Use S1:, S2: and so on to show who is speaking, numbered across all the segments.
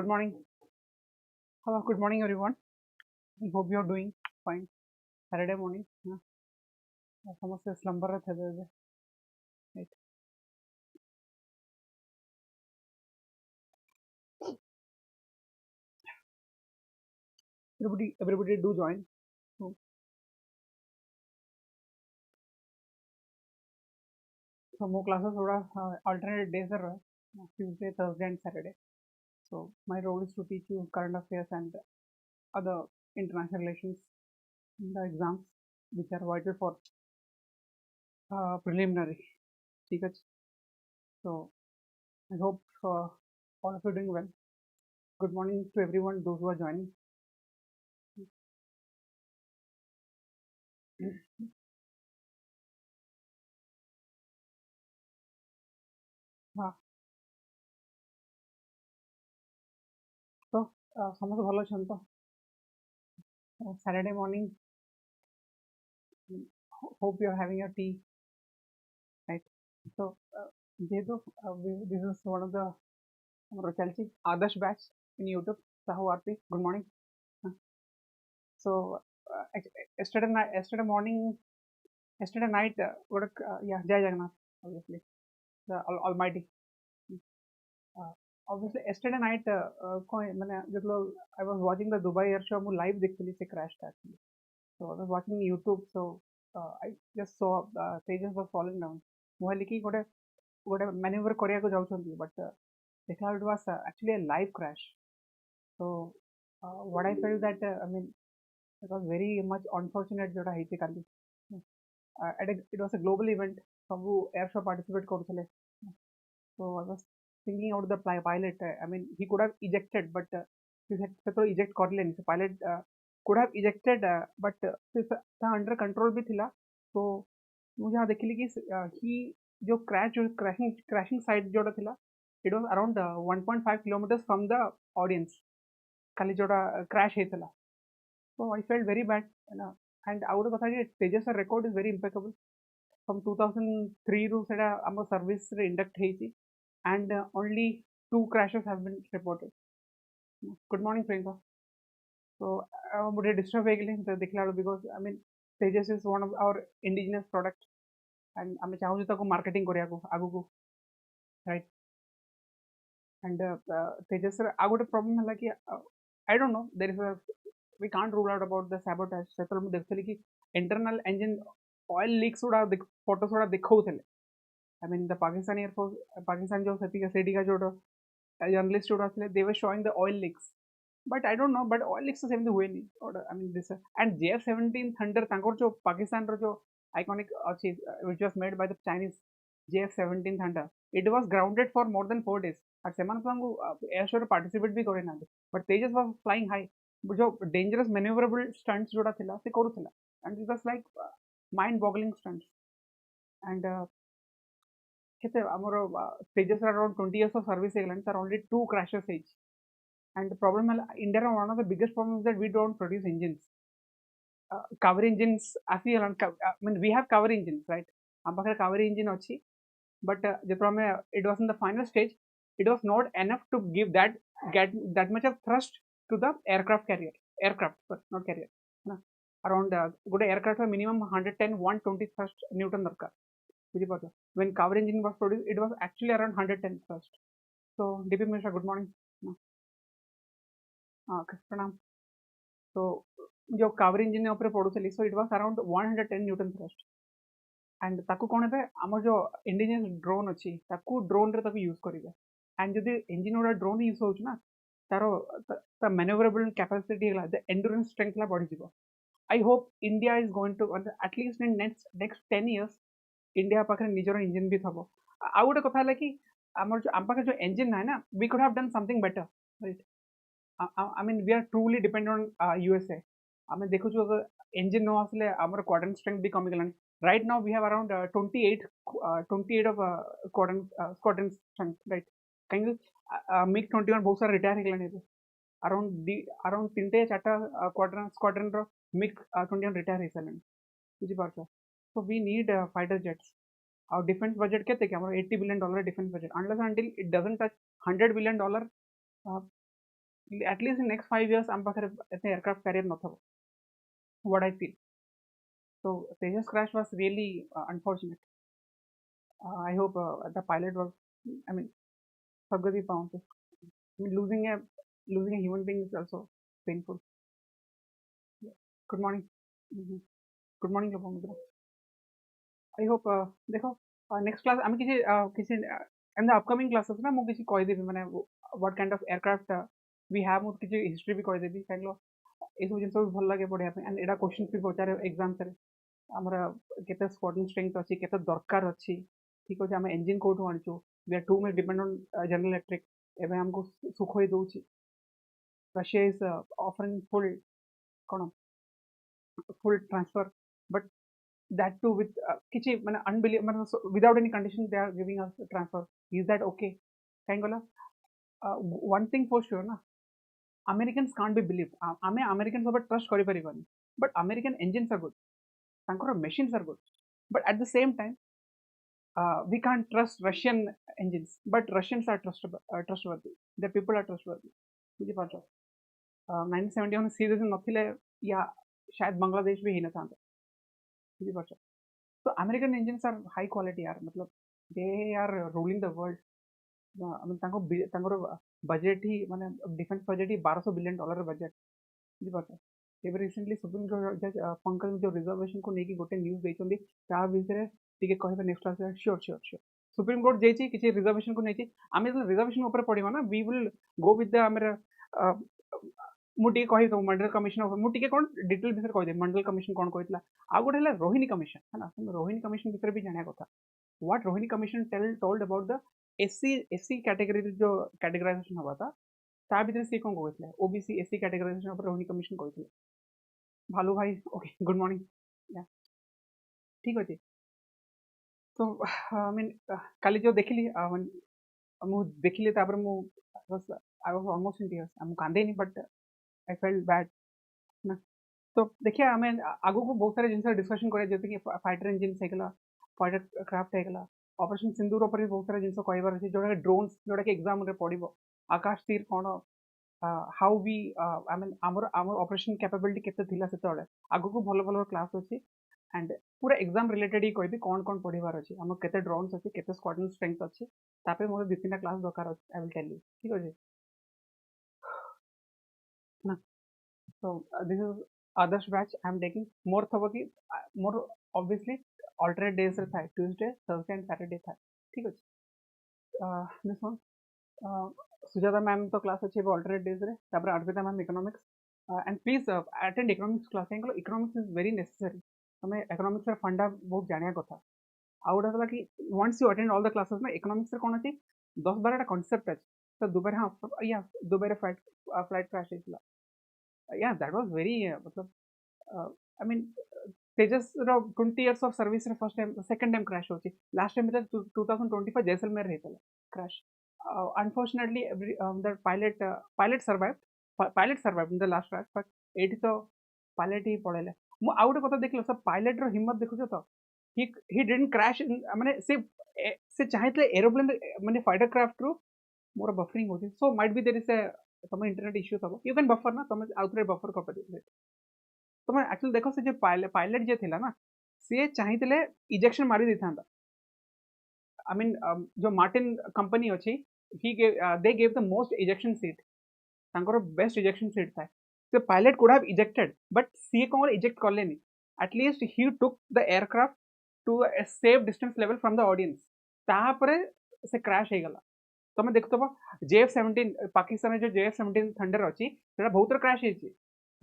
S1: Good morning. Hello, good morning, everyone. I hope you are doing fine. Saturday morning. ସମସ୍ତେ slumber ରେ ଥିବେ ଏବେ. Right. Everybody do join. So more classes थोड़ा alternate days are Tuesday, Thursday, and Saturday. So my role is to teach you current affairs and other international relations in the exams which are vital for preliminary. ठीक है. So I hope all of you doing well. Good morning to everyone, those who are joining. So ସମସ୍ତେ ଭଲ ଅଛନ୍ତି ତ? Saturday morning, hope you are having your tea, right? So this is one of the Chelsea Adarsh batch in YouTube. Sahu RP, good morning. So yesterday night, Jai Jagannath, obviously, the Almighty. Obviously, yesterday night, I was watching the Dubai Air Show. I live देखली से crashed actually. So I was watching YouTube. So I just saw Tejas was falling down. मुझे लिखी गोटे maneuver करिया को जाऊँगी, but देखला it was actually a live crash. So what I felt that I mean it was very much unfortunate जोड़ा है काली. It was a global event. सबू air show participate करूँले. So I was thinking out the pilot. I mean he could have ejected, but he had to eject कर लेनी. So pilot could have ejected, but under control भी थिला. So मुझे यहाँ देखिली कि he जो crashing side जोड़ा थिला, it was around 1.5 kilometers from the audience. खाली जोड़ा crash है थिला. So I felt very bad. And out of the Tejas record is very impeccable. From 2003 to our service induct ହେଇଛି, and only 2 crashes have been reported. Good morning, Priyanka. So मुझे disturb हो गई तो देखला because I mean Tejas is one of our indigenous product, and हमें चाहूँ तो marketing करिया को आगु को, right? And Tejas आगु problem है कि I don't know, there is a we can't rule out about the sabotage. सेतल में देखते कि internal engine oil leaks उड़ा photos उड़ा दिखाऊ थे. I mean the Pakistani Air Force, Pakistan जो सती का सेडी का जो journalist उड़ा थे, they were showing the oil leaks. But I don't know, but oil leaks तो सेम हुए नहीं. I mean this and JF-17 Thunder तांकोर जो पाकिस्तान रो जो iconic which was made by the Chinese JF-17 Thunder, it was grounded for more than 4 days. और सेमान को air show participate भी करे ना, but Tejas was flying high. जो dangerous maneuverable stunts जोड़ा थिला से करू थिला, and it was like mind-boggling stunts. And Tejas are around 20 years of service and there are only 2 crashes each. And the problem is India, one of the biggest problems is that we don't produce engines. Cover engines, I mean we have cover engines, right? Cover engine achi, but it was in the final stage. It was not enough to give that much of thrust to the aircraft, not carrier. Around good aircraft minimum 110-120 thrust Newton darkar. When cover engine was produced, it was actually around 110 thrust. So DP Mishra, good morning. Pranam. So जो cover engine ऊपर पड़ुचली, so it was around 110 Newton thrust. And ताकू कौन है आमर जो indigenous drone अच्छी, ताकू drone रे ताकू use करिए. And जो engine वाला drone use होच ना, तारो ता maneuverable capacity La, the endurance strength ला बढ़ी जीवो. I hope India is going to, at least in next 10 years, India पाखरे निजरो engine भी थबो. आउ गोटे कथा है कि आमर जो आम पाखे जो engine है ना, we could have done something better, right? I mean we are truly dependent on USA. I mean देखो जो engine no आसले आमर quadrant strength भी कमी गलानी. Right now we have around 28 of quadrant strength, right? कहीं MiG-21 बहुत सारे retire गलानी है. Around 3 4 quadrant रो MiG-21 retire है सालन. कुछ बात है. So we need fighter jets. Our defense budget कहते हैं कि हमारा $80 billion defense budget. Unless until it doesn't touch $100 billion, at least in next 5 years am pakhare ete aircraft carrier no thabo, what I feel. So Tejas crash was really unfortunate. I hope the pilot was, I mean, Sagadi found it. I mean, losing a human being is also painful. Yeah. Good morning. Good morning, Lopamudra. I hope देखो next class আমি किसी in the upcoming classes ना ମୁଁ କିଛି କହିଦେବି ମାନେ what kind of aircraft we have ମୁଁ କିଛି history ବି କହିଦେବି କାହିଁକି ଏସବୁ ଜିନିଷ ବି ଭଲ ଲାଗେ ପଢିବା ପାଇଁ and ଏଇଟା questions ବି ପଚାରେ exams ରେ ଆମର କେତେ squadron strength ଅଛି କେତେ ଦରକାର ଅଛି ଠିକ ଅଛି ଆମେ engine କୋଉଠୁ ଆଣିଛୁ we are too much dependent on General Electric ଏବେ ଆମକୁ ସୁଖୋଇ ଦଉଛି Russia is offering full transfer but that too with kichi unbelievable without any condition they are giving us a transfer. Is that okay? One thing for sure na Americans can't be believed. Americans over trust kari paribani, but American engines are good, tankara machines are good, but at the same time we can't trust Russian engines, but Russians are trustworthy. The people are trustworthy. 1971 series नथिले या शायद बांग्लादेश भी ही न था बुझिपारछ. So American engines are high quality यार, मतलब they are ruling the world. I mean तांको budget ही माने defense budget ही $1200 billion budget बुझिपारछ. एबे recently सुप्रीम कोर्ट जज पंकज जो रिजर्वेशन को नेकी गोटे न्यूज देछंदी ता विषय टिके कहबे next class sure supreme court जेछि किछि रिजर्वेशन को नेछि आमे रिजर्वेशन ऊपर पडिबा ना we will go with the हमर मुझे कही दो मंडल कमिशन मुझे कौन डिटेल विषय कही मंडल कमिशन कौन कहला आ गोटे है रोहिणी कमिशन है ना रोहिणी कमिशन विषय भी जाना कथा what Rohini commission told about the SC category जो कैटेगराइजेशन हवा था ता भीतर से कौन कहले ओबीसी एससी कैटेगराइजेशन ऊपर रोहिणी कमिशन कहले भालू भाई ओके गुड मॉर्निंग ठीक अछि. तो आई मीन काली जो देखली मु देखली तापर मु I was almost in tears हम कांदे नहीं बट I felt bad ना. तो देखिए हमें आगु को बहुत सारे जिनसे डिस्कशन करे जैसे कि फाइटर इंजिन हेगला फाइटर क्राफ्ट हेगला ऑपरेशन सिंदूर ऊपर भी बहुत सारे जिनसे कहबार अछि जोडा ड्रोन्स जोडा कि एग्जाम रे पडिबो आकाश तीर कोन हाउ वी आई मीन आमर ऑपरेशन कैपेबिलिटी केते थिला सेतोले आगु को भलो भलो क्लास अछि एंड पूरा एग्जाम रिलेटेड ही कहबी कोन कोन पढिबार अछि हम केते ड्रोन्स अछि केते स्क्वाड्रन स्ट्रेंथ अछि तापे मोर दु तीनटा क्लास दरकार अछि आई विल टेल यू ठीक अछि ना. So this is others batch I am taking more thobaki more obviously alternate days रे था Tuesday Thursday and Saturday था ठीक अछि. This one सुजाता मैम तो क्लास अच्छी alternate days रे तापर Arpita ma'am economics and please attend economics class काहे economics is very necessary हमें economics रे फंडा बहुत जानिया कथा आ गोटा होला कि once you attend all the classes ना economics रे कोन अछि 10-12 टा concept अछि तो दुबारा हां या दुबारा फ्लाइट क्रैश हेतला. Yeah, that was very I mean Tejas 20 years of service रे first time second time crash होची last time इधर 2025 Jaisalmer हेतला crash. Unfortunately the pilot survived in the last crash but एठी तो pilot ही पळेले. मु आ गोटे कथा देखलो सब pilot रो हिम्मत देखुछ तो he didn't crash माने से चाहेतले एरोप्लेन माने फाइटर क्राफ्ट रो मोर बफरिंग होची so might be there is a तम इंटरनेट इश्यू थबो यू कैन बफर ना तम आउथरे बफर कर पारे तम एक्चुअली देखो से जे पायलट जे थिला ना से चाहितले इजेक्शन मारी देथांदा. आई मीन जो मार्टिन कंपनी अछि they gave the most ejection seat तांकर बेस्ट इजेक्शन सीट था so pilot could have ejected but सी कोन इजेक्ट करलेनी at least he took the aircraft to a safe distance level from the audience तापरे से crash हे गला. तुम देखो JF-17 पाकिस्तान जो JF-17 थंडर अच्छी बहुत क्रैश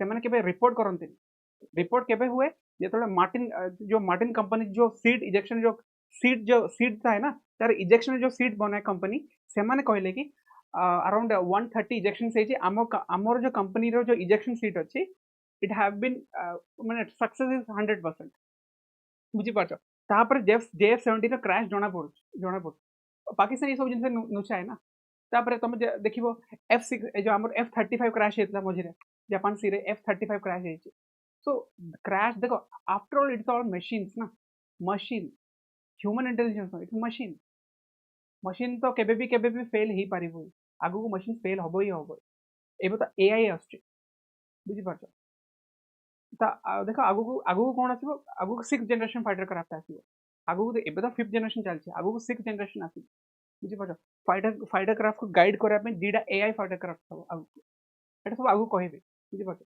S1: होने रिपोर्ट करते रिपोर्ट केबे हुए जो मार्टिन कंपनी जो सीट इजेक्शन जो सीट था है ना तार इजेक्शन जो सीट बनाए कंपनी से माने कहले कि अराउंड 130 इजेक्शन से आमर जो कंपनी रो जो इजेक्शन सीट अच्छी इट हैव बीन माने सक्सेस इज 100% बुझी पाछ तापर JF-17 क्रैश जना पड़ पाकिस्तान ये सब जिनसे नुचा है ना तापर तुम देखिबो F6 जो हमर F-35 क्रैश हेतला मझिरे जापान सी रे F-35 क्रैश हेछि सो क्रैश देखो after all it's all machines ना machine human intelligence it's machine तो केबे भी फेल ही पारिबो आगु को मशीन फेल होबो ही होबो एबे तो एआई आछे बुझी पारछ देखो आगु को कौन आसो आगु को 6th जनरेशन फाइटर क्राफ्ट आसो आगु को एबे तो 5th जनरेशन चलछि आगु को 6th जनरेशन आसी बुझी पारछ फाइटर क्राफ्ट को गाइड करा पे दीटा एआई फाइटर क्राफ्ट सब आगु एटा सब आगु कहबे बुझी पारछ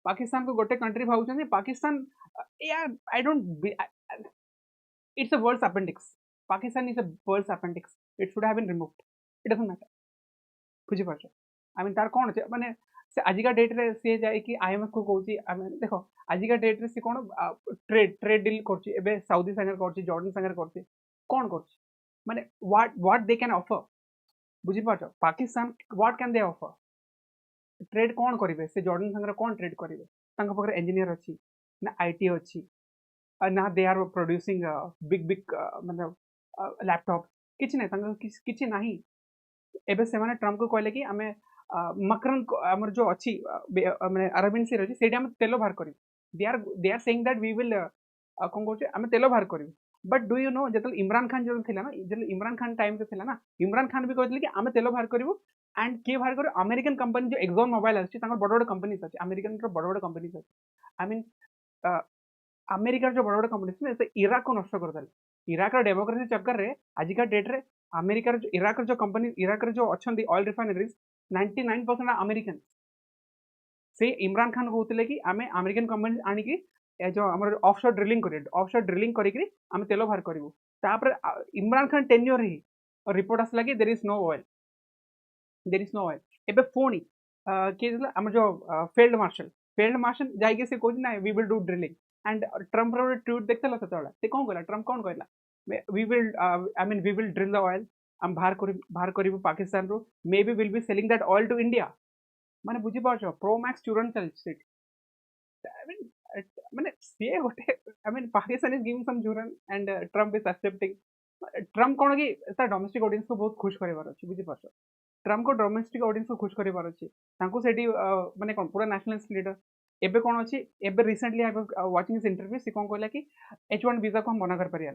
S1: पाकिस्तान को गोटे कंट्री भावुछन पाकिस्तान यार I don't it's a world's appendix Pakistan is a world's appendix it should have been removed it doesn't matter बुझी पारछ आई मीन तार कोन अछि माने से आजिका डेट रे से जाय कि आईएमएफ को कहूची आमे देखो आजिका डेट रे से कोन ट्रेड डील करची एबे सऊदी संगर करची जॉर्डन संगर करची कोन करची माने व्हाट दे कैन ऑफर बुझी पारछ Pakistan what can they offer trade कोन करिवे से जॉर्डन संगर कोन ट्रेड करिवे तांका पकरे इंजीनियर अछि ना आईटी अछि ना they are producing big big मतलब लैपटॉप किछ नै तांका किछ नाही एबे से माने ट्रम्प को कहले कि आमे मकरन हमर जो अछि माने अरबिन सी रछि सेडी हम तेलो बाहर करी they are saying that we will कोन कहचे हम तेलो बाहर करी बट डू यू नो जतल इमरान खान जो थिला ना जतल इमरान खान टाइम पे थिला ना इमरान खान भी कहले कि हम तेलो बाहर करिवो एंड के बाहर करो अमेरिकन कंपनी जो एक्सॉन मोबाइल अछि तांकर बड़ बड़ कंपनीज अछि अमेरिकन रो बड़ बड़ कंपनीज अछि आई मीन अमेरिका जो बड़ बड़ कंपनीज से इराक को नष्ट कर देले इराक रो डेमोक्रेसी चक्कर रे आजिका डेट रे अमेरिका जो इराक जो कंपनी इराक जो अछंती ऑयल रिफाइनरीज 99% अमेरिकन से इमरान खान कहते कि आम अमेरिकन कंपनी आनिकी जो आम ऑफशोर ड्रिलिंग करी आम तेल बाहर करूँ तापर इमरान खान टेन्योर ही रिपोर्ट आसला कि देर इज नो ऑयल एबे पुणी किए आम जो फील्ड मार्शल जाइए से कहना we will do drilling and Trump tweet देखला से कौन कहला ट्रम्प कौन कहला we will I mean we will drill the oil हम बाहर करूँ पाकिस्तान रो may be will be selling that oil to India माने बुझी पाछ प्रो मैक्स चूरन चलछि आई मीन माने से गोटे I mean Pakistan is giving some churan and Trump is accepting Trump कोन कि ता डोमेस्टिक ऑडियंस को बहुत खुश करबार अछि बुझी पाछ ट्रम्प को डोमेस्टिक ऑडियंस को खुश करबार अछि तांको सेठी माने कोन पूरा नेशनलिस्ट लीडर एबे कोन अछि एबे recently I was watching his interview से कोन कहला कि H1 वीजा को हम मना कर परिया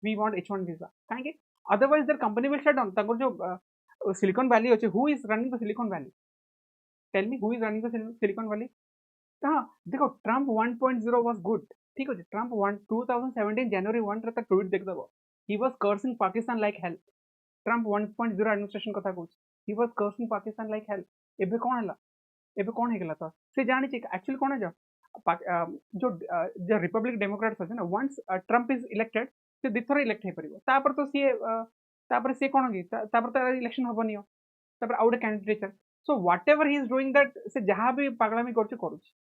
S1: वी वांट H1 वीजा काहे कि otherwise there company will shut down तांको जो सिलिकॉन वैली अछि who is running the Silicon Valley tell me who is running the Silicon Valley हाँ देखो ट्रम्प 1.0 वाज गुड ठीक अछि ट्रम्प 2017 जनवरी 1 रे त ट्वीट देख दबो he was cursing Pakistan like hell Trump 1.0 administration कथा कहू he was cursing Pakistan like hell एबे कोन हला एबे कोन हे गेला त से जानि छी एक्चुअली कोन है जो रिपब्लिक डेमोक्रेट्स अछि ना वंस ट्रम्प इज इलेक्टेड से दिथर इलेक्ट हे परिबो तापर तो से कोन कि तापर त इलेक्शन हबनियो तापर out candidate so whatever he is doing that से जहां भी पागलामी करछि करूछि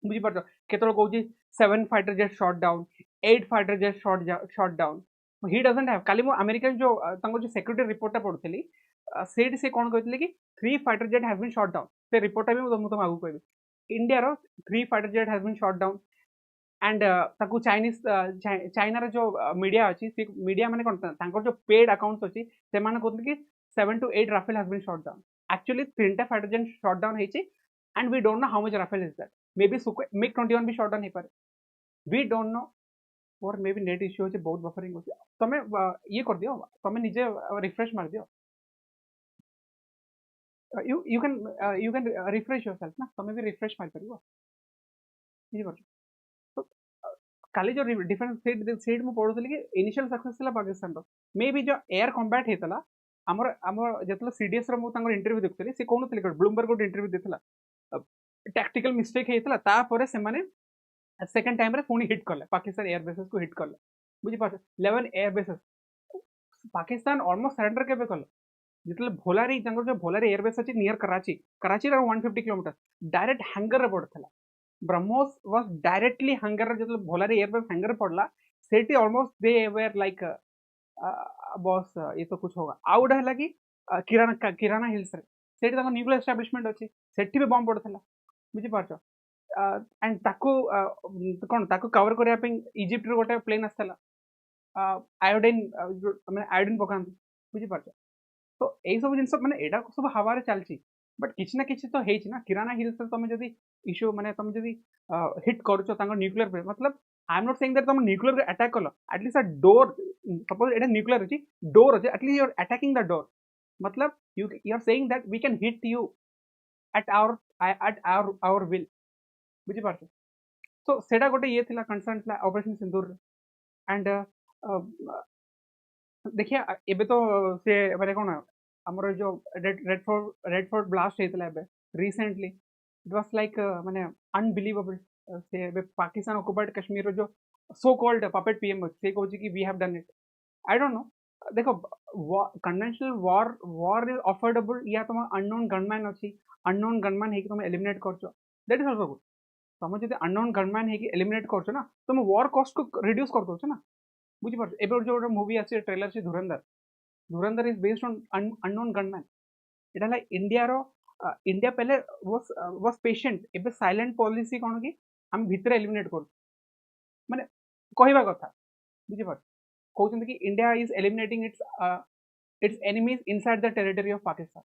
S1: बुझी पारछ केतरो कहूछि 7 fighter jet shot down 8 fighter jet shot down he doesn't have काली मो अमेरिकन जो तांको जो सिक्योरिटी रिपोर्ट पढुथली सेट से कोन कहतले कि 3 fighter jet have been shot down से रिपोर्ट भी मु तुम आगु कहबी इंडिया रो 3 fighter jet have been shot down and ताकू चाइनीज चाइना रो जो मीडिया अछि से मीडिया माने कोन तांको जो पेड अकाउंट्स अछि से माने कहतले कि 7 to 8 Rafale have been shot down actually 3टा फाइटर जेट शॉट डाउन हेछि and we don't know how much Rafale is that may be MiG 21 भी शॉट डाउन हे पारे वी डोंट नो और मे बी नेट इश्यू होछि बहुत buffering होछि तमे ये कर दियो तमे निजे रिफ्रेश मार दियो you can refresh yourself ना तमे भी रिफ्रेश मार परिबो ये कर तो काली जो डिफरेंस सेट मु पढुतली कि इनिशियल सक्सेस थला पाकिस्तान रो मे बी जो एयर कॉम्बैट हेतला हमर जतला सीडीएस रो मु तांगर इंटरव्यू देखतली से कोन थले ब्लूमबर्ग को इंटरव्यू देथला टैक्टिकल मिस्टेक हेतला ता परे से माने सेकंड टाइम रे पुनी हिट करले पाकिस्तान एयर बेसेस को हिट करले बुझी पाछ 11 air bases Pakistan almost surrender केबे करले जितले भोलारी तांगर जो भोलारी एयर बेस अछि नियर कराची रे 150 किलोमीटर डायरेक्ट हैंगर रे पड़थला ब्रह्मोस वाज डायरेक्टली हैंगर रे जितले भोलारी एयर बेस हैंगर रे पड़ला सेठी almost they were like boss ये तो कुछ होगा आउट है कि किराना हिल्स रे सेठी तांगर न्यूक्लियर एस्टैब्लिशमेंट अछि सेठी भी बम पड़थला बुझी पारछ एंड ताको कोन ताको कवर करिया पे इजिप्ट रे गोटे प्लेन आस्तला आयोडीन माने आयोडीन पकान बुझी पारछ तो यही सब जिन माने एडा सब हवा चलती बट किसी ना किसी तो है ना किराना हिल्स तुम जब इश्यू माने तुम जब हिट कर न्यूक्लियर मतलब I am not saying that तुम न्यूक्लियर अटैक कल एटलिस्ट अ डोर सपोज एटा न्यूक्लियर अछि डोर अछि at least you are attacking the door मतलब you are saying that we can hit you at our will बुझी पारछ so सेटा गोटे ये थिला कंसर्न थिला ऑपरेशन सिंदूर एंड देखिए एबे तो से माने कोन हमर जो रेड फोर्ट ब्लास्ट हेतला एबे रिसेंटली इट वाज लाइक माने अनबिलीवेबल से एबे पाकिस्तान ऑक्युपाइड कश्मीर जो सो कॉल्ड पपेट पीएम से कहूची कि we have done it I don't know देखो कन्वेंशनल वॉर इज अफोर्डेबल या तुम अननोन गनमैन अच्छी अननोन गनमैन है कि तुम एलिमिनेट करछो दैट इज आल्सो गुड तुम जब अननोन गनमैन है कि एलिमिनेट करछो ना तुम वॉर कॉस्ट को रिड्यूस कर दोछ ना बुझी पारछ एबे जो मूवी आसी ट्रेलर से धुरंधर is based on unknown gunman Etah like India row India पहले वाज पेशेंट एबे साइलेंट पॉलिसी कोन कि हम भीतर एलिमिनेट कर माने कहबा कथा बुझी पारछ कहते कि India is eliminating its enemies inside the territory of Pakistan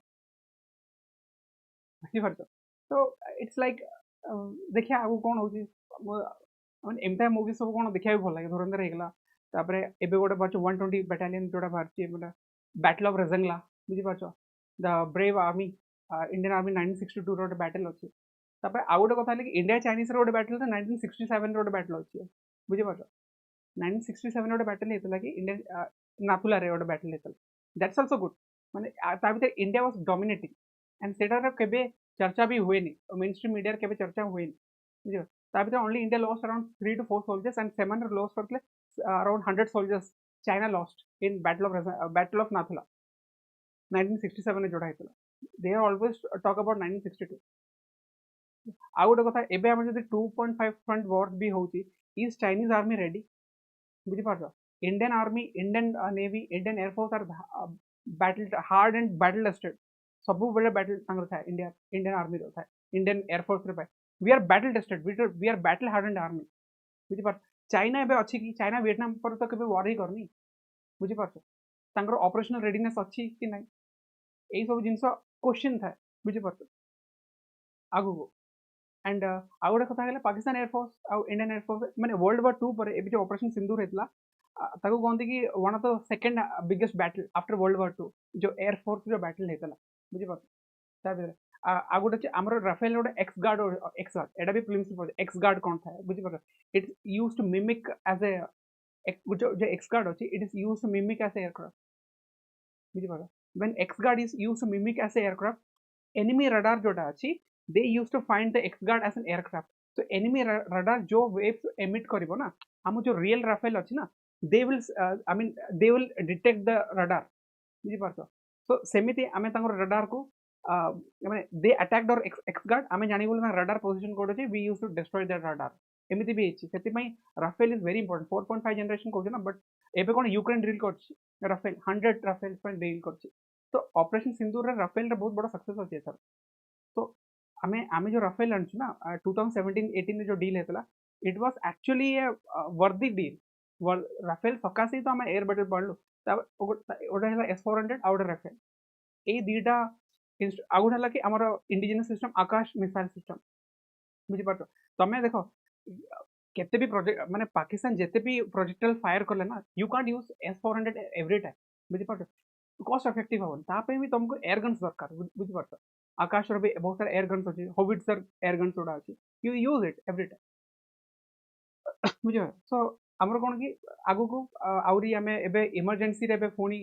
S1: बुझीपार तो इट्स लाइक देखिए आगु कौन हो एमता मूवी सब कौन देखा भल लगे धुरंधर होगा तापर एबे गोटे बार 120 बैटालियन जोटा बाहर बैटल ऑफ रेजंगला बुझीपार the brave army Indian army 1962 रोटे बैटल अच्छी तापर आउ गोटे कथा कि इंडिया चाइनीज रोटे बैटल था 1967 रोटे बैटल अच्छी बुझीपार 1967 रोटे बैटल होता कि इंडियन नाथुला रे गोटे बैटल होता दैट्स आल्सो गुड माने ता भीतर इंडिया वाज डोमिनेटिंग एंड सेटार केबे चर्चा भी हुए नहीं मेन स्ट्रीम मीडिया केबे चर्चा हुए नहीं बुझ ता भीतर only India lost around 3 to 4 soldiers and 7 lost करले around 100 soldiers China lost in battle of Nathu La 1967 जोड़ा होता they are always talk about 1962 आ गोटे कथा एबे हम जदि 2.5 फ्रंट वॉर भी होची इज चाइनीज आर्मी रेडी बुझी पारछ Indian army Indian navy Indian air force are battle hard and battle tested सब बेले बैटल तांगर था इंडियन आर्मी रो था इंडियन एयरफोर्स रे we are battle tested we are battle hard and army बुझी पार चाइना एबे अछि कि चाइना वियतनाम पर तो केबे वॉर ही करनी बुझी पारछ तांगर ऑपरेशनल रेडीनेस अछि कि नहीं एई सब जिंस क्वेश्चन था बुझी पारछ आगु को एंड आउ गोटे कथा पाकिस्तान एयरफोर्स आउ इंडियन एयरफोर्स माने वर्ल्ड वॉर 2 पर एबे जो ऑपरेशन सिंदूर हेतला ताको कहते कि one of the second biggest battle after world war 2 जो एयरफोर्स जो बैटल हेतला बुझी पारछ ता बेरे आ गोटे हमर राफेल गोटे एक्स गार्ड एटा भी प्रिलिम्स पर एक्स गार्ड कोन था बुझी पारछ it's used to mimic as a जो एक्स गार्ड अछि it is used to mimic as a aircraft बुझी पारछ when X guard is used to mimic as a aircraft enemy radar जोटा अछि they used to find the X guard as an aircraft so enemy radar जो waves emit करिवो ना हम जो real Rafale अछि ना they will they will detect the radar बुझी पारछो so सेमिति आमे तांगर रडार को माने they attacked our X guard आमे जानि बोल ना रडार पोजीशन कोड अछि we used to destroy that radar एमिति भी अछि सेति पई Rafale is very important 4.5 generation कहू ना बट एबे कोन यूक्रेन ड्रिल करछि राफेल 100 राफेल पर ड्रिल करछि तो ऑपरेशन सिंदूर रे राफेल रे बहुत बड़ा सक्सेस अछि सर तो आमे जो राफेल आनछु ना 2017-18 जो डील हेतला इट वाज एक्चुअली ए वर्दी डील राफेल सकासे तो आमे एयर बैटल पड़लु ओडा हला S400 आउट राफेल ए दीटा आउट हला कि हमर इंडिजिनस सिस्टम आकाश मिसाइल सिस्टम बुझी पातो तमे देखो केते भी प्रोजेक्ट माने पाकिस्तान जेते भी प्रोजेक्टाइल फायर करले ना you can't use S400 every time बुझी पातो कॉस्ट इफेक्टिव होन ता पे भी तुमको एयर गन्स दरकार बुझी पातो आकाश रे भी बहुत सारा एयर गन्स अछि होविट्जर एयर गन्स ओडा अछि you use it every time बुझो सो हमर कोन कि आगु को आउरी हमें एबे इमरजेंसी रे एबे फोनी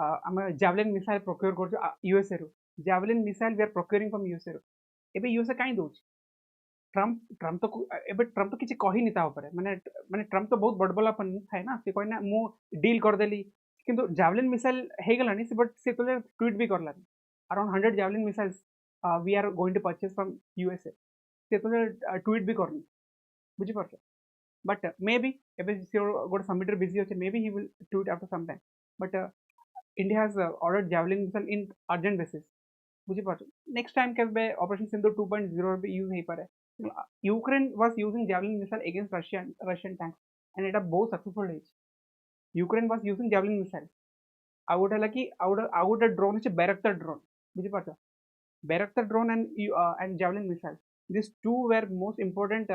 S1: हमें जैवलिन मिसाइल प्रोक्योर करजो यूएसए रो Javelin missile we are procuring from USA रो एबे यूएसए काई दोछ ट्रम्प तो किसी कही नहीं ऊपर माने माने ट्रम्प तो बहुत बड़बलापन थाए ना से कहना मु डील कर देली किंतु जैवलिन मिसाइल हे गलानी से बट से तो ट्वीट भी करलानी around 100 Javelin missiles we are going to purchase from USA से तो ट्वीट भी करनी बुझी पारछ बट मे बी एबे गोटे समिट बिजी अच्छे may be he will tweet after some time but India has ordered javelin missile in urgent basis बुझी पारछ नेक्स्ट टाइम के ऑपरेशन सिंदूर 2.0 भी यूज हे पारे Ukraine was using javelin missile against Russian tanks and it बहुत successful है Ukraine was using javelin missile out है कि out drone है बैरक्टर ड्रोन बुझी पारछ बैरक्टर drone and javelin missile these two were most important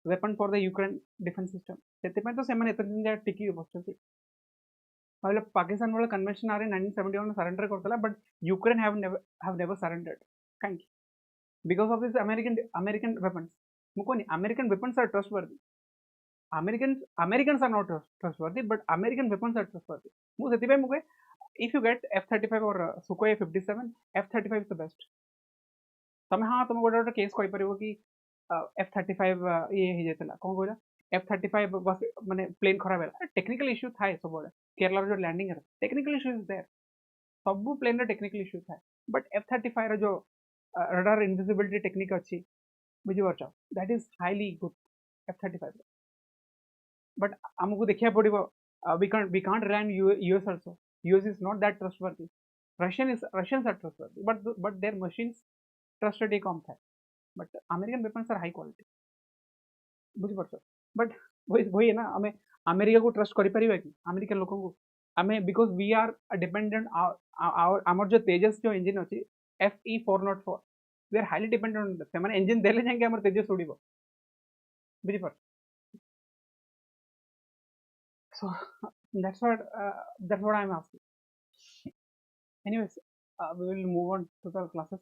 S1: weapon for the Ukraine defense system सेते पे तो semen एत दिन जा टिकी बसछथि भाई पाकिस्तान वाला कन्वेंशन आरे 1971 में surrender Kartala but Ukraine have never surrendered thank you because of this American weapons मुकोनी American weapons are trustworthy Americans are not trustworthy but American weapons are trustworthy मु सेति पे मुके if you get F-35 or Sukhoi 57 F-35 is the best तमे हाँ तुम गोटे गोटे case कहि परिबो कि F-35 ये हे जेतला कोन कहला F-35 बस माने प्लेन खराब है टेक्निकल इश्यू थाए सब बड़े केरला जो लैंडिंग है टेक्निकल इश्यू इज देयर सब प्लेन रे टेक्निकल इश्यू थाए बट F-35 रे जो रडार इनविजिबिलिटी टेक्निक अछि बुझि परछ that is highly good F-35 but हमको देखिया पड़िबो we can't rely on US also US is not that trustworthy Russians are trustworthy but their machines trusted ही कम था but American weapons are high quality बुझी परछ बट वही है ना हमें अमेरिका को ट्रस्ट करि परिबा कि अमेरिकन लोगों को हमें because we are dependent our जो तेजस जो इंजन अछि FE404 we are highly dependent on से माने इंजन देले जाके हमर तेजस उड़िबो बुझी परछ so that's what I'm asking anyways we will move on to the classes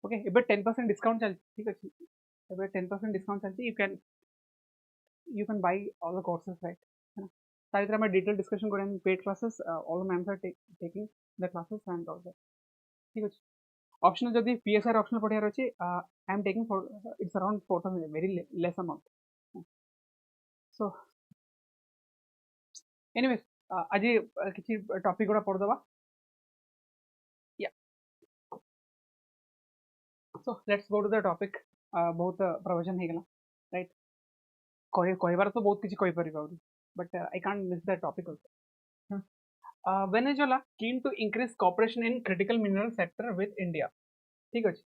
S1: okay एबे 10% डिस्काउंट चल ठीक अछि एबे 10% डिस्काउंट चलती you can buy all the courses right है ना तारी तरह मैं डिटेल डिस्कशन करें paid classes all the ma'ams are taking the classes and all that ठीक अछि ऑप्शनल जदी PSIR ऑप्शनल पढियार अछि I am taking for it's around 4000 very less amount so anyways आज किछि टॉपिक गोरा पढ दबा yeah so let's go to the topic बहुत प्रवचन हे गला right कहबार तो बहुत किछि कहि परिबा but I can't miss that topic also Venezuela keen to increase cooperation in critical mineral sector with India ठीक अछि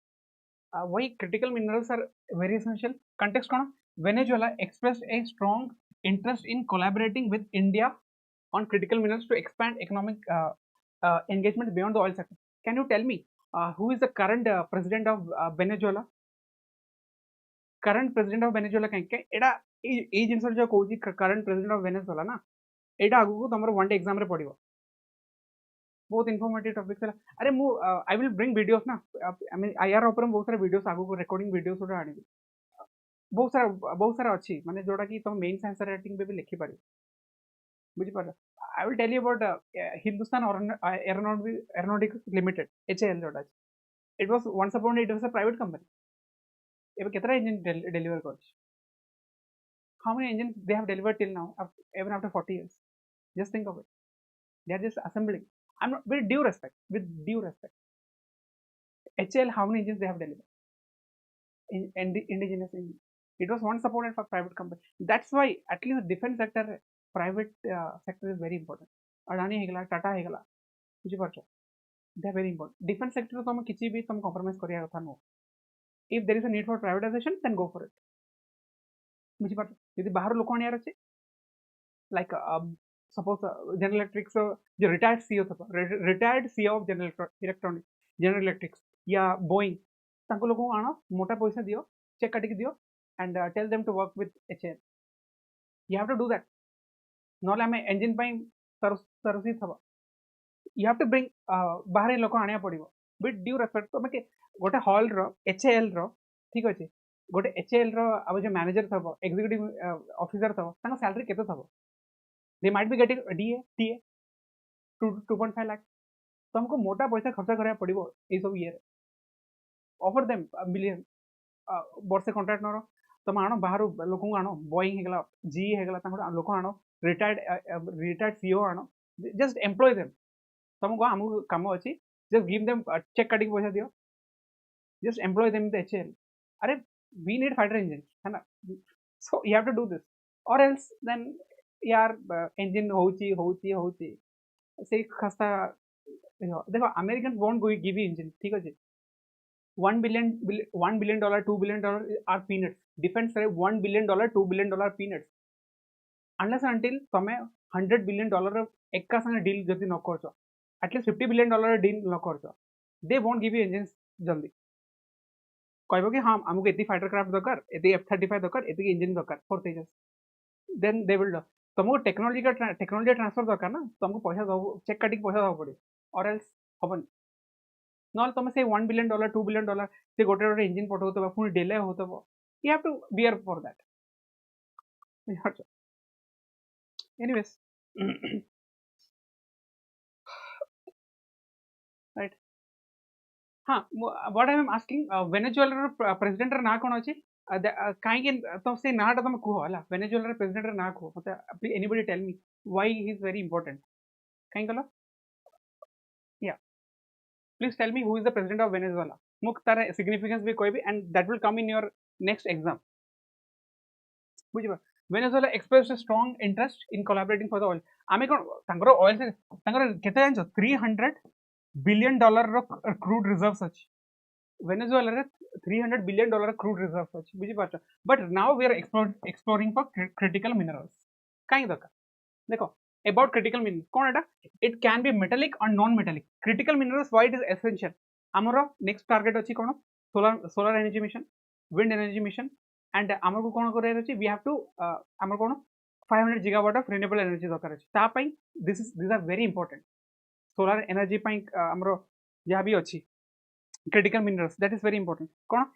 S1: वही critical minerals are very essential context cone Venezuela expressed a strong interest in collaborating with India on critical minerals to expand economic engagement beyond the oil sector can you tell me who is the current president of Venezuela current president of Venezuela कहीं एडा ए जिनसर जो कहूची current president of Venezuela ना एडा आगु को तमरो one day exam रे पड़िबो बहुत informative topic है अरे मु आई विल ब्रिंग वीडियोस ना आई मीन आईआर ऊपर बहुत सारा वीडियोस आगु को रिकॉर्डिंग वीडियोस उडा आनी बहुत सारा अच्छी माने जोड़ा कि तुम मेन साइंस राइटिंग पे भी लिखि पारि बुझि पार I will tell you about Hindustan Aeronautics Limited HAL जोड़ा it was once upon it was a private company एबे केतरा इंजन डिलीवर कर how many engines they have delivered till now even after 40 years just think of it they are just assembling I'm not with due respect HAL how many engines they have delivered in indigenous engine it was once supported for private company that's why at least defense sector private sector is very important Adani hegala Tata hegala बुझि परछ they are very important defense sector तो हम किछि भी तुम compromise करिया कथा no if there is a need for privatization then go for it बुझि परछ यदि बाहर लोक आनियार अछि like suppose General Electric जो retired CEO था retired CEO of General Electric या Boeing तांको लोगों आनो मोटा पैसा दियो चेक काटी के दियो and tell them to work with HAL you have to do that नॉले हमें इंजन पई Cersei थबा you have to bring बाहर लोक आनिया पड़िबो with due respect तो मैं गोटे हॉल रो HAL रो ठीक अछि गोटे HAL रो अब जो मैनेजर थबो एग्जीक्यूटिव ऑफिसर थबो तांका सैलरी केते थबो they might be getting DA TA 2.5 lakh तो हमको मोटा पैसा खर्चा करिया पड़िबो ए सब ईयर ऑफर देम मिलियन वर्ष कॉन्ट्रैक्ट नरो तुम आनो बाहर लोक आनो बोइंग हेगला GE हेगला तांको लोक आनो रिटायर्ड CEO आनो जस्ट एम्प्लॉय देम तुमको हमको काम अछि जस्ट गिव देम चेक काटी पैसा दियो just employ them the HAL अरे वी नीड फाइटर इंजन है ना so you have to do this और एल्स देन यार इंजन होची से खस्ता देखो American won't go give you engine ठीक अछि $1 billion $2 billion are peanuts defense रे $1 billion $2 billion peanuts unless and until तमे $100 billion एक्का संगे डील जति न करछो एटलीस्ट $50 billion डील न करछो they won't give you engine जल्दी कहबो कि हां हमको एती फाइटर क्राफ्ट दरकार एती F-35 दरकार एती इंजन दरकार for Tejas then they will तुमको टेक्नोलॉजी ट्रांसफर दरकार ना तुमको पैसा दो चेक काटिक पैसा दवा पड़े और एल्स हबन ना तुम से $1 billion $2 billion से गोटे गोटे इंजिन पठाउथबा पुनी डिले होतबो you have to bear for that anyways right हाँ what I am asking Venezuela president ना कौन अच्छी कहीं तो से नाटा तुम कह है वेनेजुएला प्रेसिडेंट ना कह मतलब anybody tell me why he is very important कहीं कल या please tell me who is the president of Venezuela मुझे तार सिग्निफिकेंस भी कहबी and that will come in your next exam बुझिबा Venezuela expressed a strong interest in collaborating for the oil आमे कोन तांगर ऑयल से तांगर केते जानछो $300 billion रो क्रूड रिजर्व्स अछि वेनेजुएला रे $300 billion क्रूड रिजर्व्स अछि बुझि पाछ but now we are exploring for critical minerals काई दका देखो about critical minerals कौन एटा it can be metallic or non metallic critical minerals why it is essential हमरो next target अछि कोन solar energy mission wind energy mission and हमको कोन करे अछि we have to हमर कोन 500 gigawatt of renewable energy दरकार अछि ता पई these are very important solar energy पई हमरो या भी अछि critical minerals that is very important कौन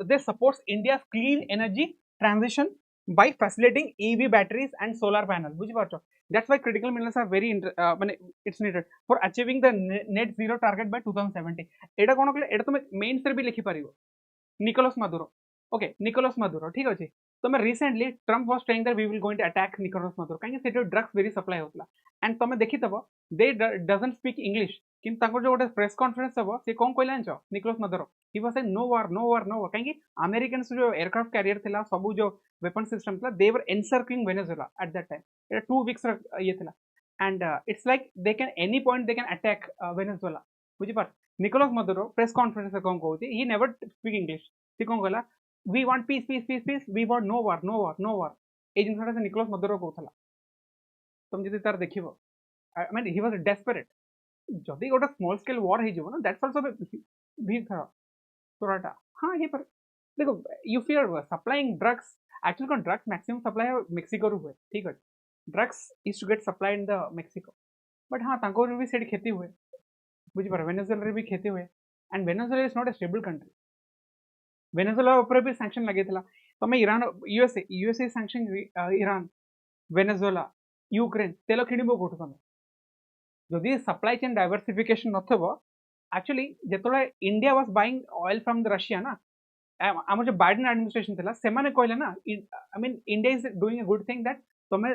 S1: they supports India's clean energy transition by facilitating EV batteries and solar panels बुझि पाछो that's why critical minerals are very it's needed for achieving the net zero target by 2070 एटा कोन कहले एटा तुम main से भी लिखि परिबो Nicolas Maduro okay Nicolas Maduro ठीक अछि तुम recently Trump was saying that we will going to attack Nicolas Maduro काहे सेटो ड्रग्स वेरी सप्लाई होतला एंड तुम देखितबो they doesn't speak English किन ताको जो गोटे प्रेस कॉन्फ्रेंस हबो से कोन कहला जानछो Nicolas Maduro he was saying no war काहे अमेरिकन जो एयरक्राफ्ट कैरियर थिला सब जो वेपन सिस्टम थिला they were encircling Venezuela at that time it 2 weeks ये थिला and it's like they can any point they can attack Venezuela बुझि पार Nicolas Maduro press conference से कोन कहउती he never speak English से कोन कहला we want peace we want no war ए जिनसा से Nicolas Maduro कहथला तुम जदि तार देखिबो I mean he was desperate जदि गोटे स्मॉल स्केल वॉर हे जीवो ना दैट्स आल्सो भी था तोराटा हां ये पर देखो you fear supplying drugs actually कोन ड्रग्स मैक्सिमम सप्लाई मेक्सिको रु हुए ठीक है drugs is to get supply in the Mexico but हां तांको भी सेट खेती हुए बुझि पार वेनेजुएला रे भी खेती हुए and Venezuela is not a stable country Venezuela ऊपर भी सैंक्शन लगे थिला तमे Iran USA sanction Iran Venezuela Ukraine तेल किनिबो कोठो तमे जदि सप्लाई चेन डाइवर्सिफिकेशन नथबो एक्चुअली जेतोले India was buying oil from the Russia ना आम जो बाइडेन एडमिनिस्ट्रेशन थिला से माने कहले ना I mean India is doing a good thing that तमे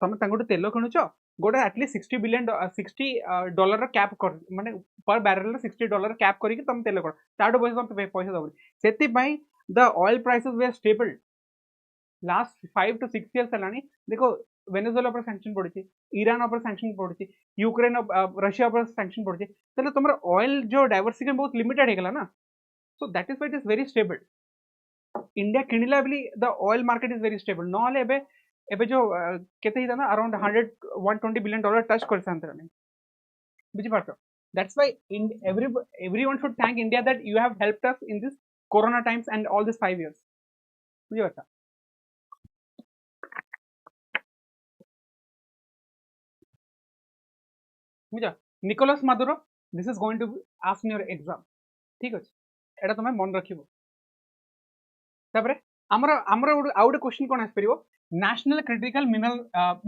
S1: तमे तांगोटे तेल किनुचो गोटे एटलीस्ट $60 कैप कर माने पर बैरल $60 कैप करिक तम तेल कर ताडो पैसा दबो सेति पई the oil prices way stable last 5 to 6 years हलानी देखो वेनेजुएला पर सैंक्शन पड़े ईरान पर सैंक्शन पड़े यूक्रेन रशिया पर सैंक्शन पड़े तले तुम ऑयल जो डाइवर्सिफिकेशन बहुत लिमिटेड हेगला ना so that is why it is very stable India किनिला बेली the oil market is very stable नले एबे एबे जो केते हिता ना अराउंड $120 billion टच कर सांतरने बुझि पारतो that's why in everyone should thank India that you have helped us in this corona times and all this 5 years बुझि पारतो बुझा Nicolas Maduro this is going to ask in your exam ठीक अछि एटा तमे मन रखिबो तबरे हमर आउट क्वेश्चन कोन आस परिबो नेशनल क्रिटिकल मिनरल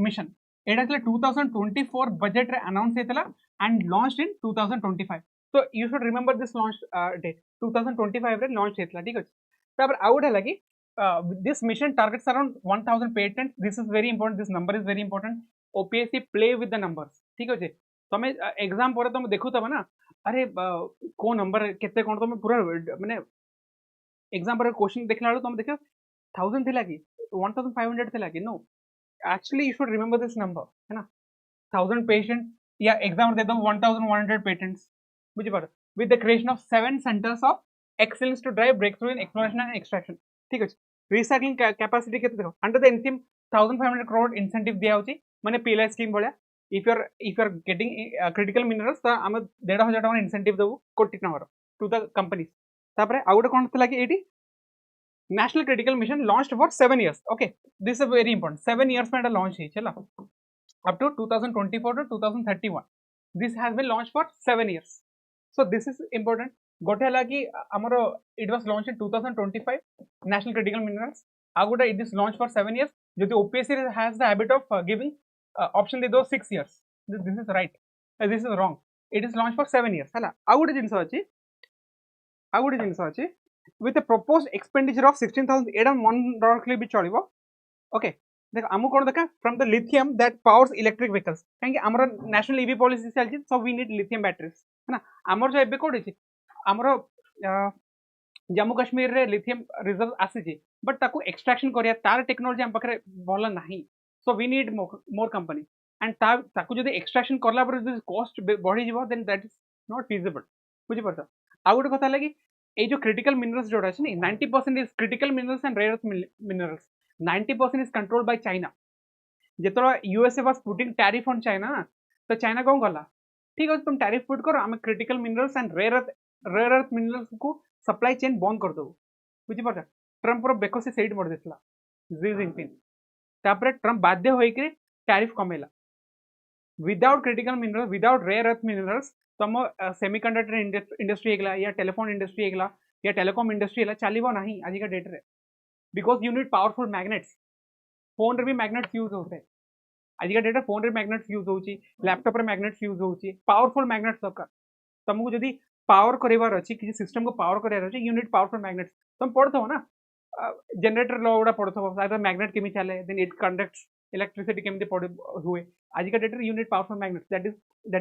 S1: मिशन एटा तले 2024 बजट रे अनाउंस हेतला and launched in 2025 so you should remember this launch date 2025 रे लॉन्च हेतला ठीक अछि तबरे आउट है लगी this mission targets around 1000 patents this is very important this number is very important OPSC play with the numbers ठीक अछि तमे exam पर तुम देखु तब ना अरे को नंबर केते कोन तुम पूरा माने एग्जाम पर क्वेश्चन देखला तुम देखो 1000 थिला कि 1500 थिला कि no actually you should remember this number है ना 1000 पेशेंट या एग्जाम दे दम 1100 पेटेंट्स बुझि पार with the creation of 7 centres of excellence to drive breakthrough in exploration and extraction ठीक अछि रिसाइक्लिंग कैपेसिटी केते देखो under the NCM 1500 crore incentive दिया होची माने पीएलआई स्कीम भलिया if you are getting critical minerals तो आम 1,500 टका इंसेंटिव देबू कोटी टका टू द कंपनीज तापरे आ गोटे कोन थला कि eighty
S2: national critical mission launched for 7 years. Okay, this is very important. 7 years में launch है चला up to 2024 to 2031. This has been launched for 7 years. So this is important. गोटे है कि आमर it was launched in 2025 national critical minerals. आगोटा it is launched for 7 years. जो OPSC has the habit of giving option दे दो 6 years. This is right. This is wrong. It is launched for 7 years. है ना? आगोटे जिनस अच्छी. With a proposed expenditure of 16,000 एडा $1 के लिए भी चलिबो. Okay. देख आमु कोन देखा from the lithium that powers electric vehicles. कहीं हमर national EV policy चलछि, so we need lithium batteries. है ना? हमर जो एबे कोड अछि हमर जम्मू कश्मीर रे लिथियम रिजर्व आसी बट ताकू एक्सट्रैक्शन करिया तार टेक्नोलॉजी हम पाखरे भल नाही, so we need more company and ताकू जदि एक्सट्रैक्शन करला पर जदि कॉस्ट बढ़ी जीवो then that is not feasible. बुझि परछ. आ गोटे कथा लागी ए जो क्रिटिकल मिनरल्स जोडा अछि नी 90% is critical minerals and rare earth minerals. 90% is controlled by China. जेतरा USA was putting tariff on China, तो चाइना कोन गला ठीक है तुम टैरिफ पुट करो, हम critical minerals and rare earth minerals को सप्लाई चेन बंद कर दो. बुझी पार ट्रम्प बेक से सैड मोड़ देता जी जिनपिंग. तापर ट्रम्प बाध्य होकर टैरिफ कमेला. Without critical minerals without rare earth minerals तुम सेमीकंडक्टर इंडस्ट्री होगा या टेलीफोन इंडस्ट्री होगा या टेलीकॉम इंडस्ट्री है चलो ना आज का डेट रे, because you need powerful magnets. Phone रे भी मैग्नेट्स यूज होते हैं आज का डेट. फोन रे मैग्नेट्स यूज होची, लैपटॉप रे मैग्नेट्स यूज होची. पावरफुल मैग्नेट्स दरकार तुमको जदि पावर करार अच्छी किसी सिस्टम को पावर करार अच्छे यू नीड पावरफुल मैग्नेट्स. तुम पढ़ो ना जनरेटर लॉ गुड़ा पढ़ो मैग्नेट केमी चले देन इट कंडक्ट्स इलेक्ट्रिसिटी केमी हुए. आज का date you need powerful magnets that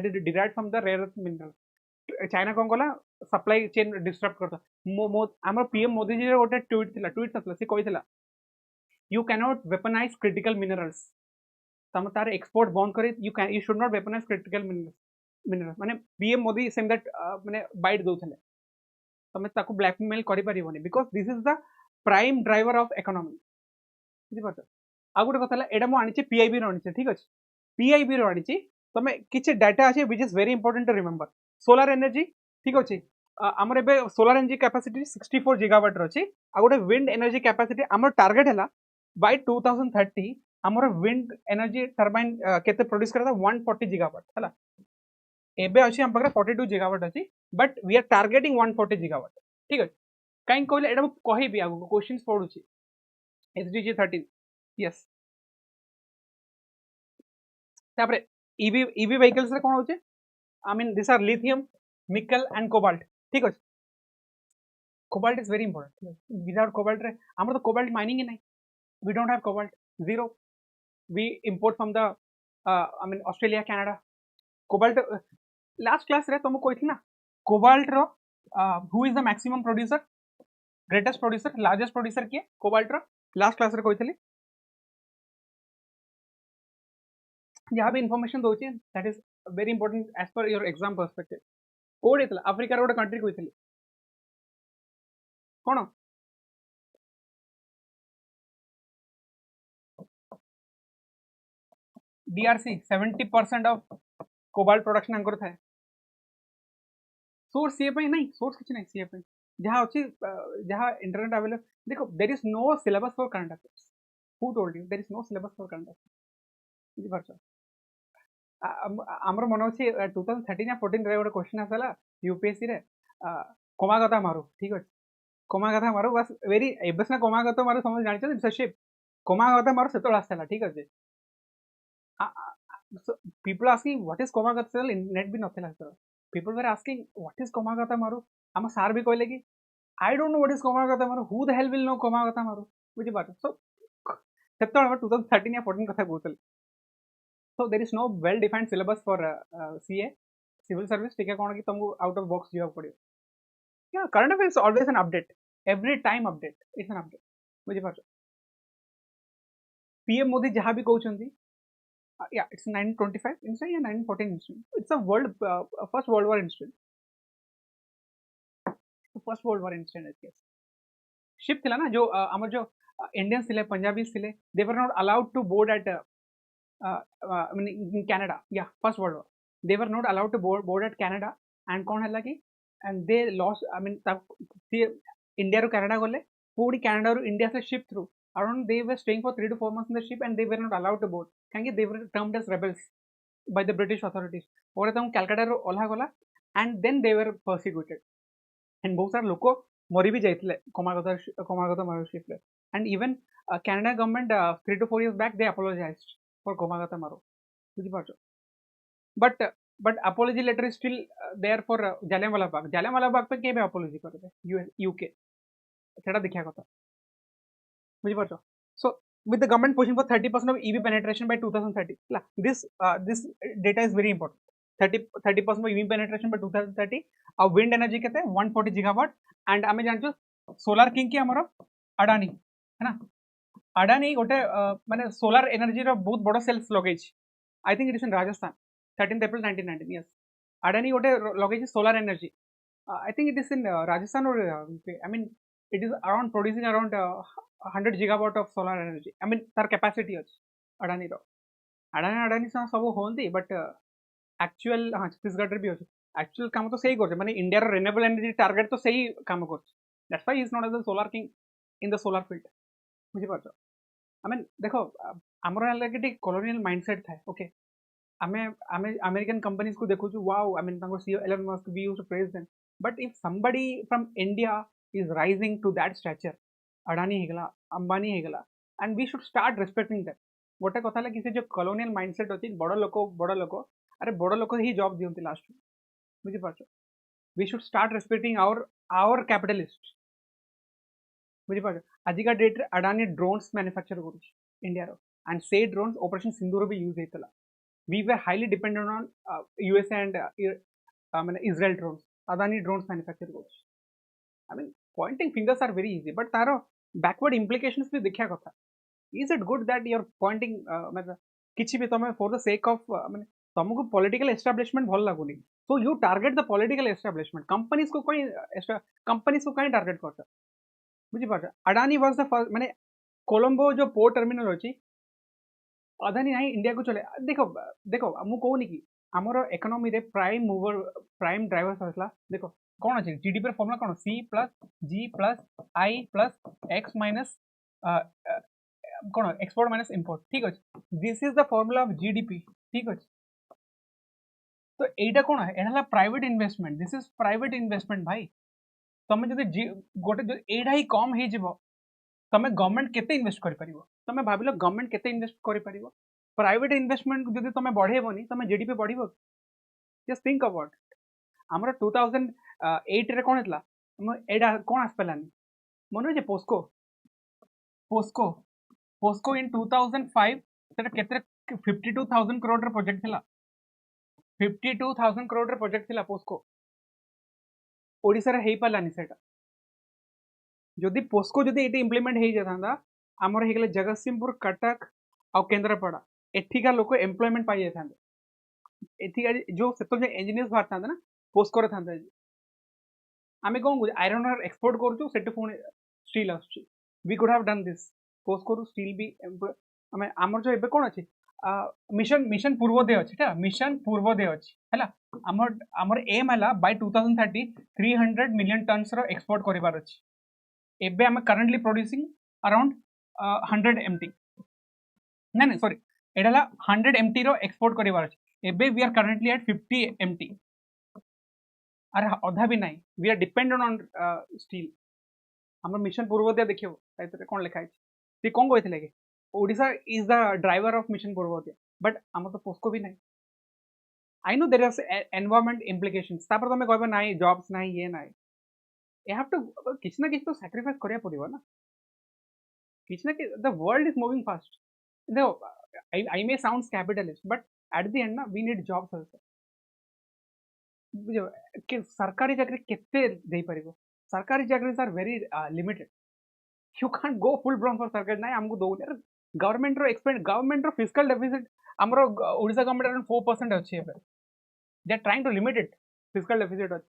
S2: is derived from the rare earth mineral. China कौन कला सप्लाई चेन डिस्टर्ब करता. आम पीएम मोदी जी गोटे ट्वीट नथला से कही you cannot weaponise critical minerals. तुम तार एक्सपोर्ट बंद कर you should not weaponise critical minerals. माने पीएम मोदी सेम दैट माने बाइट दउथले तमे ताकू ब्लैकमेल करि परिबोनी because this is the prime driver of economy. बुझि पाछ. आ गुटे कथला एडा मो आनिचे पीआईबी रो आनिचे. ठीक अछि पीआईबी रो आनिचे तमे किछ डाटा अछि which is very important to remember. Solar energy ठीक अछि हमर एबे सोलर एनर्जी कैपेसिटी 64 गीगावाट रो अछि. आ गुटे विंड एनर्जी कैपेसिटी हमर टारगेट हला बाय 2030 हमर विंड एनर्जी टरबाइन केते प्रोड्यूस करता 140 गीगावाट हला. एबे अछि हम पाखरे 42 गीगावाट अछि but we are targeting 140 gigawatt. ठीक अछि काई कहले एडा कहि भी आगो क्वेश्चंस पढुछि एसडीजी 13 यस. तापरे ईवी व्हीकल्स रे कोन होचे I mean this are lithium nickel and cobalt. ठीक अछि cobalt is very important. Without cobalt रे हमर तो कोबाल्ट माइनिंग नहीं. We don't have cobalt zero. We import from the I mean Australia Canada. Cobalt last class रे तुमको कही ना कोबाल्ट रो who is the maximum producer greatest producer largest producer किए कोबाल्ट रो लास्ट क्लास रे कही जहाँ भी इनफॉरमेशन दौची that is very important as per your exam perspective. कोड होता आफ्रिकार गोटे कंट्री कही कौन डीआरसी 70% ऑफ कोबाल्ट प्रोडक्शन आंकर था. सोर्स सीए पे नहीं सोर्स किसी नहीं सीए पे जहाँ अच्छी जहाँ इंटरनेट अवेलेबल. देखो there is no syllabus for current affairs. Who told you there is no syllabus for current affairs. बुझिपार आमर मन अच्छे 2013 या 14 रे गोटे क्वेश्चन आसला यूपीएससी रे कमा कथा मारू. ठीक अच्छे कमा कथा मारू बस वेरी एबे ना कमा कथा मारू समझ जानी सशिप कमा कथा मारू से आसला. ठीक अच्छे people asking what is कमा कथा नेट भी नथिला. people were asking what is कमा कथा मारू. आम सार भी कहले कि I don't know what is कमा कथा मारू. who the hell will know कमा कथा मारू. बुझी पार सो से 2013 या 14 कथा कहते. so there is no well defined syllabus for CA civil service. ठीक है कौन कि तुमको out of box जीवा पड़े. yeah current affairs is always an update every time update it's an update. बुझी पार पीएम मोदी जहाँ भी कहउछंती yeah it's 1925 incident या 1914 incident. it's a world first world war incident. first world war incident है. Ship थिला ना जो हमर जो इंडियंस थिले पंजाबीज थिले they were not allowed to board at I mean in Canada. yeah first world war they were not allowed to board at Canada and कौन है कि and they lost I mean India रो Canada गले पूरी Canada और India से ship through. Around they were staying for 3 to 4 months in the ship and they were not allowed to board. They were termed as rebels by the British authorities. और तम Calcutta रो ओल्हा गला and then they were persecuted. And बहुत सारे लोग मरी भी जाइतले कोमागता मारो ship ले. And even Canada government 3 to 4 years back they apologized for कोमागता मारो. बुझी पारछो. But apology letter is still there for Jallianwala Bagh. Jallianwala Bagh पे केबे apology करबे UK सेटा देखिया कथा. बुझी पारछो. So with the government pushing for 30% of EV penetration by 2030, this data is very important. 30% of EV penetration by 2030. Our wind energy केते 140 gigawatt and आमे जानछो solar king की हमरो अडानी है ना. अडानी गोटे माने सोलार एनर्जी रो बहुत बड़ sales लगेछि. I think it is in Rajasthan. 13th April 1919. Yes. Adani gote logage solar energy. I think it is in Rajasthan or I mean it is around producing around 100 gigawatt of solar energy. I mean tar capacity ଅଛି Adani ro. Adani sa सब होंदी but actual हाँ छत्तीसगढ़ रे भी अछि. Actual काम तो सही करछे माने इंडिया रो renewable energy target तो सही काम करछे. That's why he is not as a solar king in the solar field. बुझि पाछो. I mean देखो हमरो लगे colonial mindset था. Okay. American companies को देखो जो wow, I mean तांको CEO Elon Musk, we used to praise them. But if somebody from India is rising to that stature, Adani हेगला, Ambani हेगला, and we should start respecting them. गोटे कथा ला किसी जो colonial mindset होती बड़ लोको अरे बड़ लोको ही job दियंती last में. बुझि पाछो. We should start respecting our capitalists. बुझि पाछो. आज का डेट रे Adani drones manufacture करूछ इंडिया रो and say drones operation Sindoor भी यूज हेतला. We were highly dependent on USA and Israel drones. Adani drones manufacture goes. I mean, pointing fingers are very easy, but taro backward implications भी देखिया कथा. Is it good that you're pointing मतलब किसी भी तमें for the sake of मतलब तुमको political establishment भल लागुनी. So you target the political establishment. Companies को कहीं target करता. बुझी पाता. Adani was the first माने कोलंबो जो पोर्ट टर्मिनल होची अदानी नहीं इंडिया को चले. देखो मु कहूनी कि हमरो इकोनॉमी रे प्राइम मूवर प्राइम ड्राइवर्स असला. देखो कौन अछि जीडीपी रे फॉर्मूला कौन C plus G plus I plus X minus कौन एक्सपोर्ट माइनस इंपोर्ट. ठीक अछि. This is the formula of GDP. ठीक अछि. तो एटा कौन है एहला private investment. This is private investment भाई. तमे जदि गोटे जो एडा ही कम हे जिवो तमे गवर्नमेंट केते इन्वेस्ट करि परिबो. तमे भाबिलो गवर्नमेंट केते इन्वेस्ट करि परिबो. प्राइवेट इन्वेस्टमेंट जदि तमे बढ़ेबोनी तमे जीडीपी बढ़िबो. जस्ट थिंक अबाउट हमर 2008 रे कोन हेतला एडा कोन आसपलानी मनो जे पोस्को इन 2005 सेटा केते 52000 करोड़ रे प्रोजेक्ट थिला. 52000 करोड़ रे प्रोजेक्ट थिला पोस्को. ओडिसा रे हेई पालानी सेटा. जदि पोस्को जदि एटी इंप्लीमेंट हो जाता आमर हो गले जगतसिंहपुर कटक आ केन्द्रापड़ा एठिका लोक एम्प्लॉयमेंट पाई जाता. एठिका जो से इंजीनियर्स बाहर था ना पोस्को रे था. आमे कौन आयरन ओर एक्सपोर्ट करूँ से स्टील आस. We could have done this. POSCO रु स्टील भी आमे आमर जो एबे कौन अच्छी मिशन पूर्वोदय अच्छी. मिशन पूर्वोदय अच्छी है. आमर एम है बाय 2030 300 मिलियन टन्स रो एक्सपोर्ट करिवार अछि. एबे हम करंटली प्रोड्यूसिंग अराउंड 100 MT. नहीं सॉरी एडाला 100 MT रो एक्सपोर्ट करिवार अछि. एबे we are currently at 50 MT. अरे अधा भी नहीं. We are dependent on steel. हमर मिशन पूर्वोदय देखियो ताइतरे कोन लिखा अछि. ती कोन कहथिले कि Odisha is the driver of mission Purvodaya but हमर तो पोस्को भी नहीं. आई know there are environment implications. तापर तमे कहबे नाही जॉब्स नाही ये नाही. You have to किसी ना किसी तो sacrifice करिया पड़िबो ना. किसी ना किसी the world is moving fast. देखो I may sound capitalist but at the end ना we need jobs also. बुझो कि सरकारी चाकरी केते देई परिबो. सरकारी चाकरीज are very limited. You can't go full blown for सरकारी नाही हमको दो यार. गवर्नमेंट रो एक्सपेंड गवर्नमेंट रो फिस्कल डेफिसिट हमरो ओडिसा गवर्नमेंट अराउंड 4% अछि एबे. They are trying to limit it. Fiscal deficit अछि.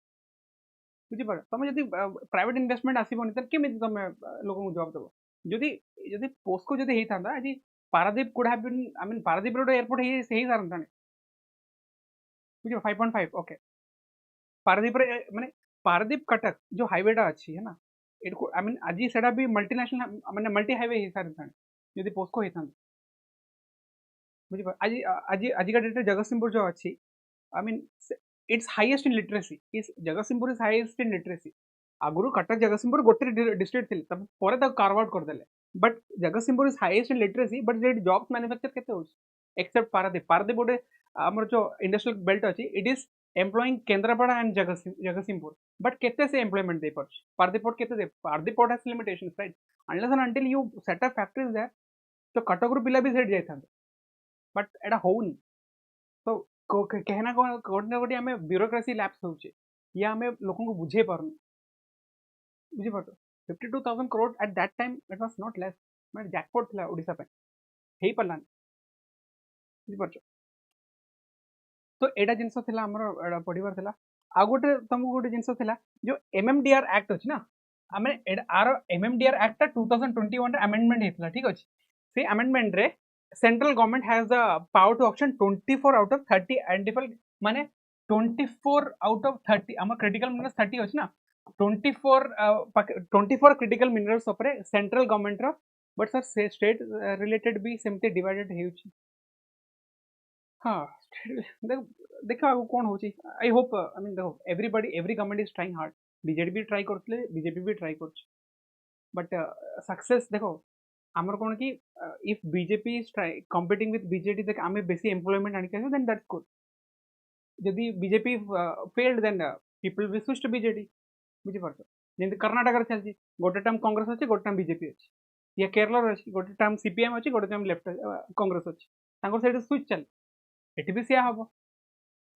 S2: बुझी पार तुम जदि प्राइवेट इन्वेस्टमेंट आसबनी तो केमी तुम लोक जॉब देव. जदि पोस्को जदि होता आज Paradip could have been I mean Paradip road airport हो सारा बुझ 5.5 ओके. पारादीप माने पारादीप कटक जो हाईवेटा अच्छी है ना इट आई मीन आज सेटा भी मल्टीनेशनल माने मल्टी हाईवे हो सारी जदि पोस्को होता बुझे आज आज आज का डेट जगतसिंहपुर जो अच्छी I mean it's highest in literacy is Jagatsinghpur is highest in literacy आगुरी कटक जगतसिंहपुर गोटे डिस्ट्रिक्ट थी कार्व आउट करदे but Jagatsinghpur is highest in literacy but जे जॉब्स मैन्युफैक्चर केते होछ एक्सेप्ट पारादीप पारादीप गोटे आमर जो इंडस्ट्रियल बेल्ट अच्छी it is employing Kendrapara and Jagatsinghpur but केते से एम्प्लॉयमेंट दे पार्छ पारादीप पोर्ट केते दे Paradip port has limitations right unless and until you set up factories there तो कटक रु पिला भी सेट जाइथांते बट एटा होउनी तो कहना कोटे गोटे आम ब्यूरोक्रेसी लैप्स होचे या आम लोक बुझे पारनु बुझी पार 52,000 crore at that time it was not less मैं जैकपॉट थला ओडिसा पे हेई पलान बुझी पार तो एटा जिंस थिला हमर पढिबार थिला आ गोटे तुमको गोटे जिंस थिला जो एमएमडीआर एक्ट अछि ना आमे आर एमएमडीआर एक्ट 2021 रे अमेंडमेंट हेतला ठीक अछि से अमेंडमेंट रे central government has the power to auction 24 out of 30 identified माने 24 आउट ऑफ 30 आम क्रिटिकल मिनरल्स 30 अछि ना 24 क्रिटिकल मिनरल्स उपरे सेंट्रल गवर्नमेंट रो बट सर स्टेट रिलेटेड भी सेमते डिवाइडेड हेउछि हाँ देखो आगु कौन होची आई होप आई मीन देखो everybody every government is trying hard BJD भी ट्राई करथले बीजेपी भी ट्राई करछ बट सक्सेस देखो आमर कोन कि if BJP is try competing with BJD देख आमे बेसी एम्प्लॉयमेंट आनि के देन दैट्स गुड जदि BJP failed then people will switch to BJD बुझी पारछ जेंति कर्नाटक रे चलछि गोटे टाइम कांग्रेस अछि गोटे टाइम बीजेपी अछि या केरला रे अछि गोटे टाइम सीपीएम अछि गोटे टाइम लेफ्ट कांग्रेस अछि तांको साइड स्विच चल एटी भी सिया हबो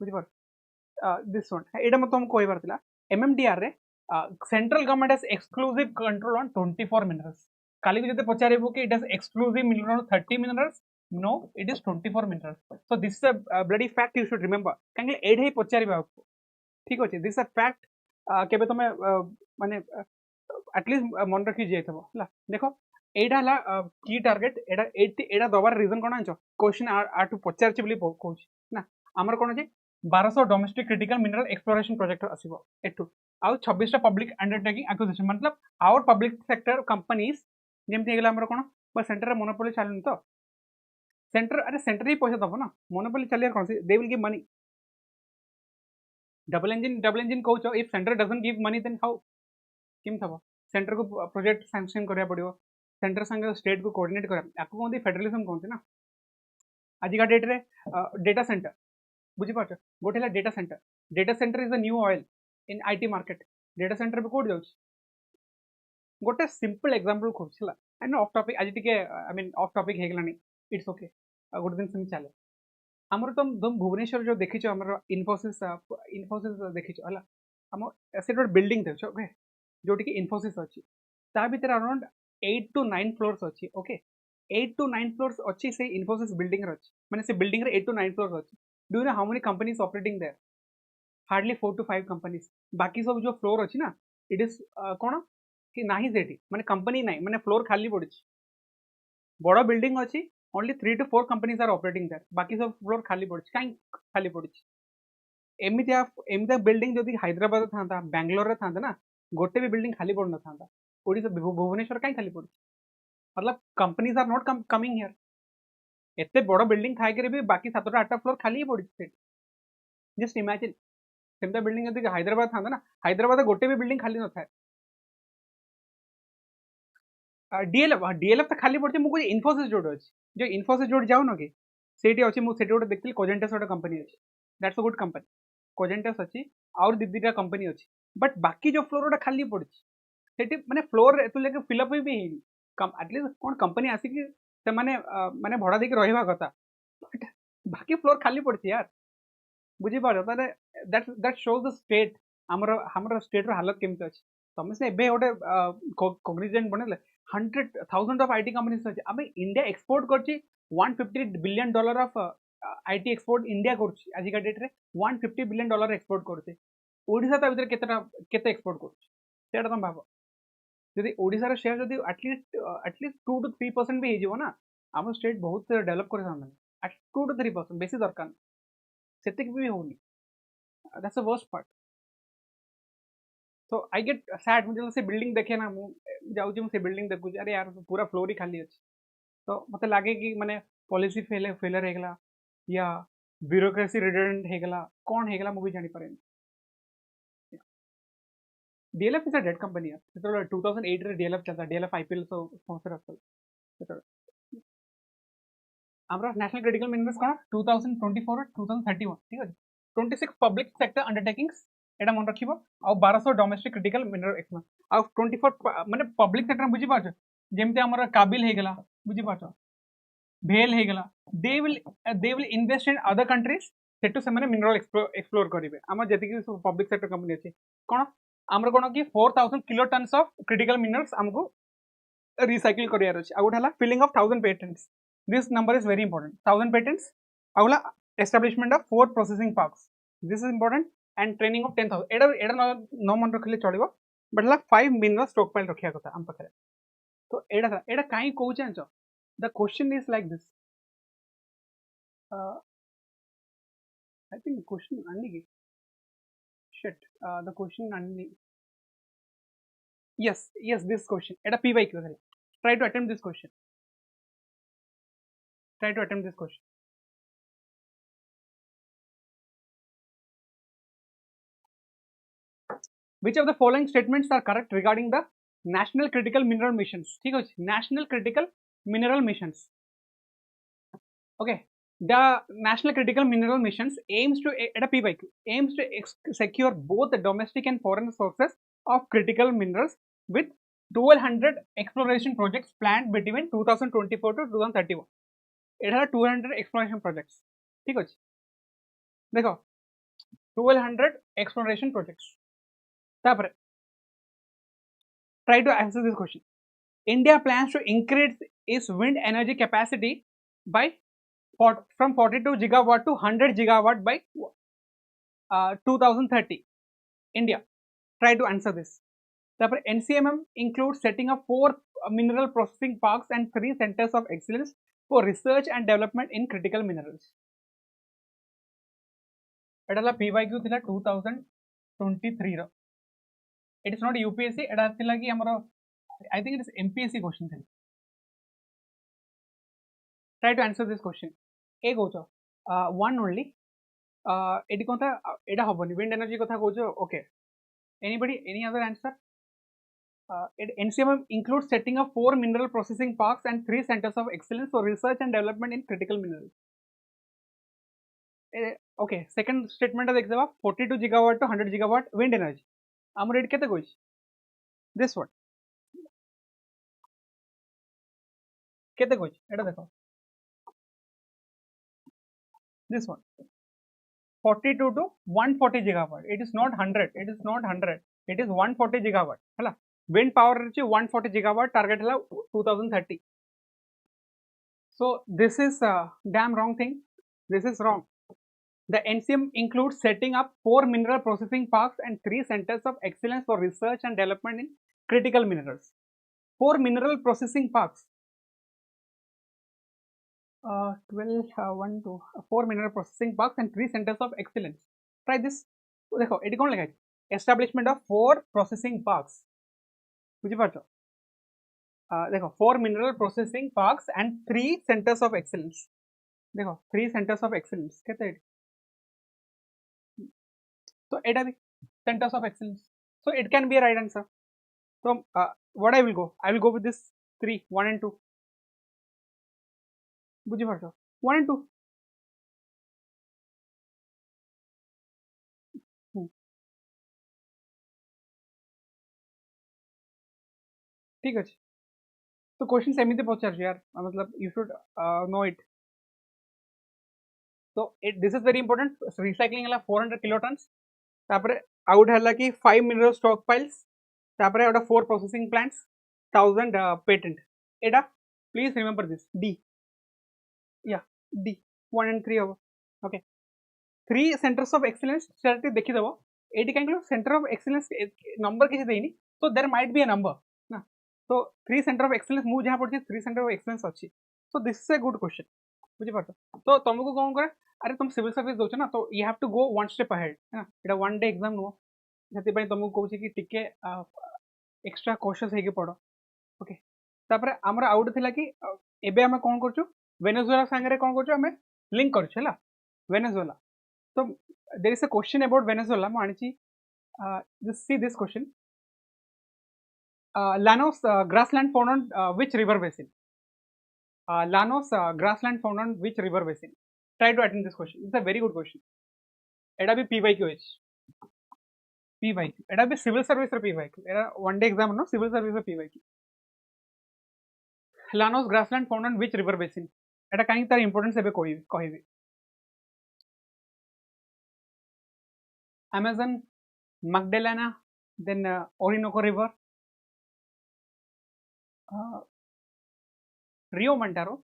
S2: बुझी पार दिस वन एटा म तुम कहबार थिला एमएमडीआर रे central government has exclusive control on 24 minerals काली भी जते पचारेबो कि it has exclusive mineral on 30 minerals no it is 24 minerals so this is a bloody fact you should remember कांगे एडे पचारिबा ठीक अछि दिस अ फैक्ट केबे तमे माने एटलीस्ट मन रखी जाइथबो हला देखो एडा हला की टारगेट एडा दबार रीजन कोन आंचो क्वेश्चन आर टू पचारछि बोली कहूछि ना हमर कोन अछि 1200 domestic critical mineral exploration project आसीबो एटू आउ 26 टा पब्लिक अंडरटेकिंग एक्विजिशन मतलब आवर पब्लिक सेक्टर कंपनीज जेमति हेगला हमर कोन बस सेंटर रे मोनोपोली चालुन तो सेंटर अरे सेंटर ही पैसा दबो ना मोनोपोली चलियर कोन they will give money double engine कहूछ if centre doesn't give money then how किम थबो सेंटर को प्रोजेक्ट सैंक्शन करिया पड़ियो सेंटर संगे स्टेट को कोऑर्डिनेट करा याको कोन फेडरलिज्म कोन ना आज का डेट रे डेटा सेंटर बुझी पाछ गोटेला data centre is a new oil in IT market data centre पे कोड जाउछ गोटे सिंपल एग्जांपल खोजला आई नो ऑफ टॉपिक आज टिके आई मीन ऑफ टॉपिक हेगलानी इट्स ओके गोटे दिन सेम चले हमर तुम भुवनेश्वर जो देखिछो हमर इन्फोसिस देखिछो हला हम एसेट बिल्डिंग देखो ओके जोटी की इन्फोसिस अछि ता भीतर अराउंड 8 to 9 फ्लोर्स अछि ओके 8 to 9 फ्लोर्स अछि से इन्फोसिस बिल्डिंग अछि माने से बिल्डिंग रे 8 to 9 फ्लोर्स अछि do you know how many companies operating there hardly 4 to 5 companies बाकी सब जो फ्लोर अछि ना इट इज कोन कि नाही सेठी माने कंपनी नाही माने फ्लोर खाली पड़छि बड़ बिल्डिंग अछि only 3 to 4 companies are operating there बाकी सब फ्लोर खाली पड़छि काई खाली पड़छि एमितिया बिल्डिंग जदि हैदराबाद थांता बेंगलोर रे थांता ना गोटे भी बिल्डिंग खाली पड़ न थांता ओडिसा भुवनेश्वर काई खाली पड़छि मतलब companies are not coming here एते बड़ बिल्डिंग थाई करे भी बाकी 7टा 8टा फ्लोर खाली ही पड़छि जस्ट इमेजिन सेमता बिल्डिंग जदि हैदराबाद थांता ना हैदराबाद गोटे भी बिल्डिंग खाली न थाए डीएलएफ तो खाली पड़छि मुको इन्फोसिस जोड अछि जो इन्फोसिस जोड जाउ न कि सेठी अछि मु सेठी गोटे देखतिल कोजेंटस गोटे कंपनी अछि दैट्स अ गुड कंपनी कोजेंटस अछि और दीदीटा कंपनी अछि बट बाकी जो फ्लोर गोटे खाली पड़छि सेठी माने फ्लोर एतु लेके फिलअप भी हेनी कम एटलीस्ट कोन कंपनी आसी कि से माने माने भड़ा देके रहिबा कथा बट बाकी फ्लोर खाली पड़छि यार बुझी पारो ताने दैट शोज द स्टेट हमर स्टेट रो हालत केमते अछि तमे से एबे गोटे कोग्निजेंट बनेले 100,000 ऑफ आईटी कंपनीज अछि अबे इंडिया एक्सपोर्ट करछि $150 billion of IT export India करछि आज का डेट रे $150 बिलियन एक्सपोर्ट करछि ओडिसा ता भीतर केते एक्सपोर्ट करछि सेटा तुम भाबो जदि ओडिसा रो शेयर जदि एटलीस्ट 2 to 3% भी हे जिवो ना हम स्टेट बहुत डेवलप करे सामने एट 2 to 3% बेसी दरकार सेतिक भी होनी that's the worst part so I get sad मुझे से बिल्डिंग देखे ना जाऊँ से बिल्डिंग देखूँ अरे यार पूरा फ्लोर ही खाली अच्छे तो मत लगे कि माने पॉलिसी फेलर होगा या ब्यूरोक्रेसी रिडंडेंट होगा कौन होगा मुझे जानी पारे DLF is a dead company तो 2008 रे DLF चलता DLF IPL सो स्पॉन्सर आसता आमरा नेशनल क्रिटिकल मिनरल्स कौन 2024 2031 ठीक है 26 पब्लिक सेक्टर अंडरटेकिंग्स एटा मन रखिबो आ 1200 डोमेस्टिक क्रिटिकल मिनरल एक्सप्लोरेशन आ 24 माने पब्लिक सेक्टर बुझी पाछ जेमते हमर काबिल हे गेला बुझी पाछ भेल हे गेला they will invest in other countries सेटु से माने मिनरल एक्सप्लोर करिवे हमर जति कि पब्लिक सेक्टर कंपनी अछि कोन हमर कोन कि 4000 kilo tons of critical minerals हमको रिसाइकिल करियार अछि आ गोठला filing of 1000 patents this number is very important 1000 patents agula establishment of 4 processing parks this is important and training of 10000 एडा न मन रखले चलिबो बटला 5 mineral stockpile रखिया कथा हम पखरे तो एडा काई कहू जानछ the question is like this I think question anni shit the question anni yes this question एडा PYQ try to attempt this question try to attempt this question which of the following statements are correct regarding the national critical mineral missions ठीक है national critical mineral missions okay the national critical mineral missions aims to at a PYQ aims to secure both the domestic and foreign sources of critical minerals with 1200 exploration projects planned between 2024 to 2031 it has 200 exploration projects ठीक है देखो 1200 exploration projects तापर try to answer this question India plans to increase its wind energy capacity by from 42 gigawatt to 100 gigawatt by 2030 India try to answer this तापर NCMM includes setting up 4 mineral processing parks and 3 centers of excellence for research and development in critical minerals एटाला PYQ थिला 2023 रो it is not UPSC एटा थिला कि हमरो I think it is MPSC question थिला try to answer this question ए कहउछ one only एटी कोनता एटा हबनी wind energy कथा कहउछ okay anybody any other answer NCMM includes setting up 4 mineral processing parks and 3 centers of excellence for research and development in critical minerals okay second statement of exam 42 gigawatt to 100 gigawatt wind energy आम rate केते कहउछ this one केते कहउछ एटा देखो this one 42 to 140 gigawatt it is not 100 it is not 100 it is 140 gigawatt हला wind power रे 140 gigawatt target हला 2030 so this is a damn wrong thing this is wrong the NCM includes setting up 4 mineral processing parks and 3 centers of excellence for research and development in critical minerals 4 mineral processing parks 1 2 4 mineral processing parks and 3 centers of excellence try this देखो eighty कौन लिखा है establishment of 4 processing parks बुझी पारछो देखो 4 mineral processing parks and 3 centers of excellence देखो 3 centers of excellence केते so एटा भी centers of excellence so it can be a right answer so what I will go with this 3 1 and 2 बुझी पारछो 1 and 2 ठीक अछि तो question सेमिति पचार यार मतलब you should know it so this is very important recycling हला 400 kilotons तापरे out हला कि 5 mineral stockpiles तापरे ओटा 4 processing plants 1000 patent Etah please remember this D yeah D 1 and 3 हो okay 3 centers of excellence static देखि दबो एटी kind center of excellence number किछि देइनी so there might be a number ना so 3 center of excellence मु जहां पढ़छि 3 center of excellence अछि so this is a good question बुझि पारछो तो तुमको कोन करे अरे तुम सिविल सर्विस दोछ ना तो you have to go one step ahead है ना एटा वन डे एग्जाम नो से तुमको कहूँ कि टिके एक्स्ट्रा कॉशियस होके पढ़ ओके तापर आमर आउट थिला कि एबे हम कौन करछु वेनेजुएला संगे कौन करछु हमें लिंक करछु हला वेनेजुएला तो there is a question about Venezuela म आनिची just see this question Llanos grassland found on which river basin? Llanos grassland found on which river basin? Try to attend this question. It's a very good question. एटा भी PYQ है. PYQ. एटा भी civil service रे PYQ. एटा one day exam no civil service रे PYQ. Llanos grassland found on which river basin? एटा काहे तार importance एबे कहिबे. Amazon, Magdalena, then Orinoco River. Rio Montaro.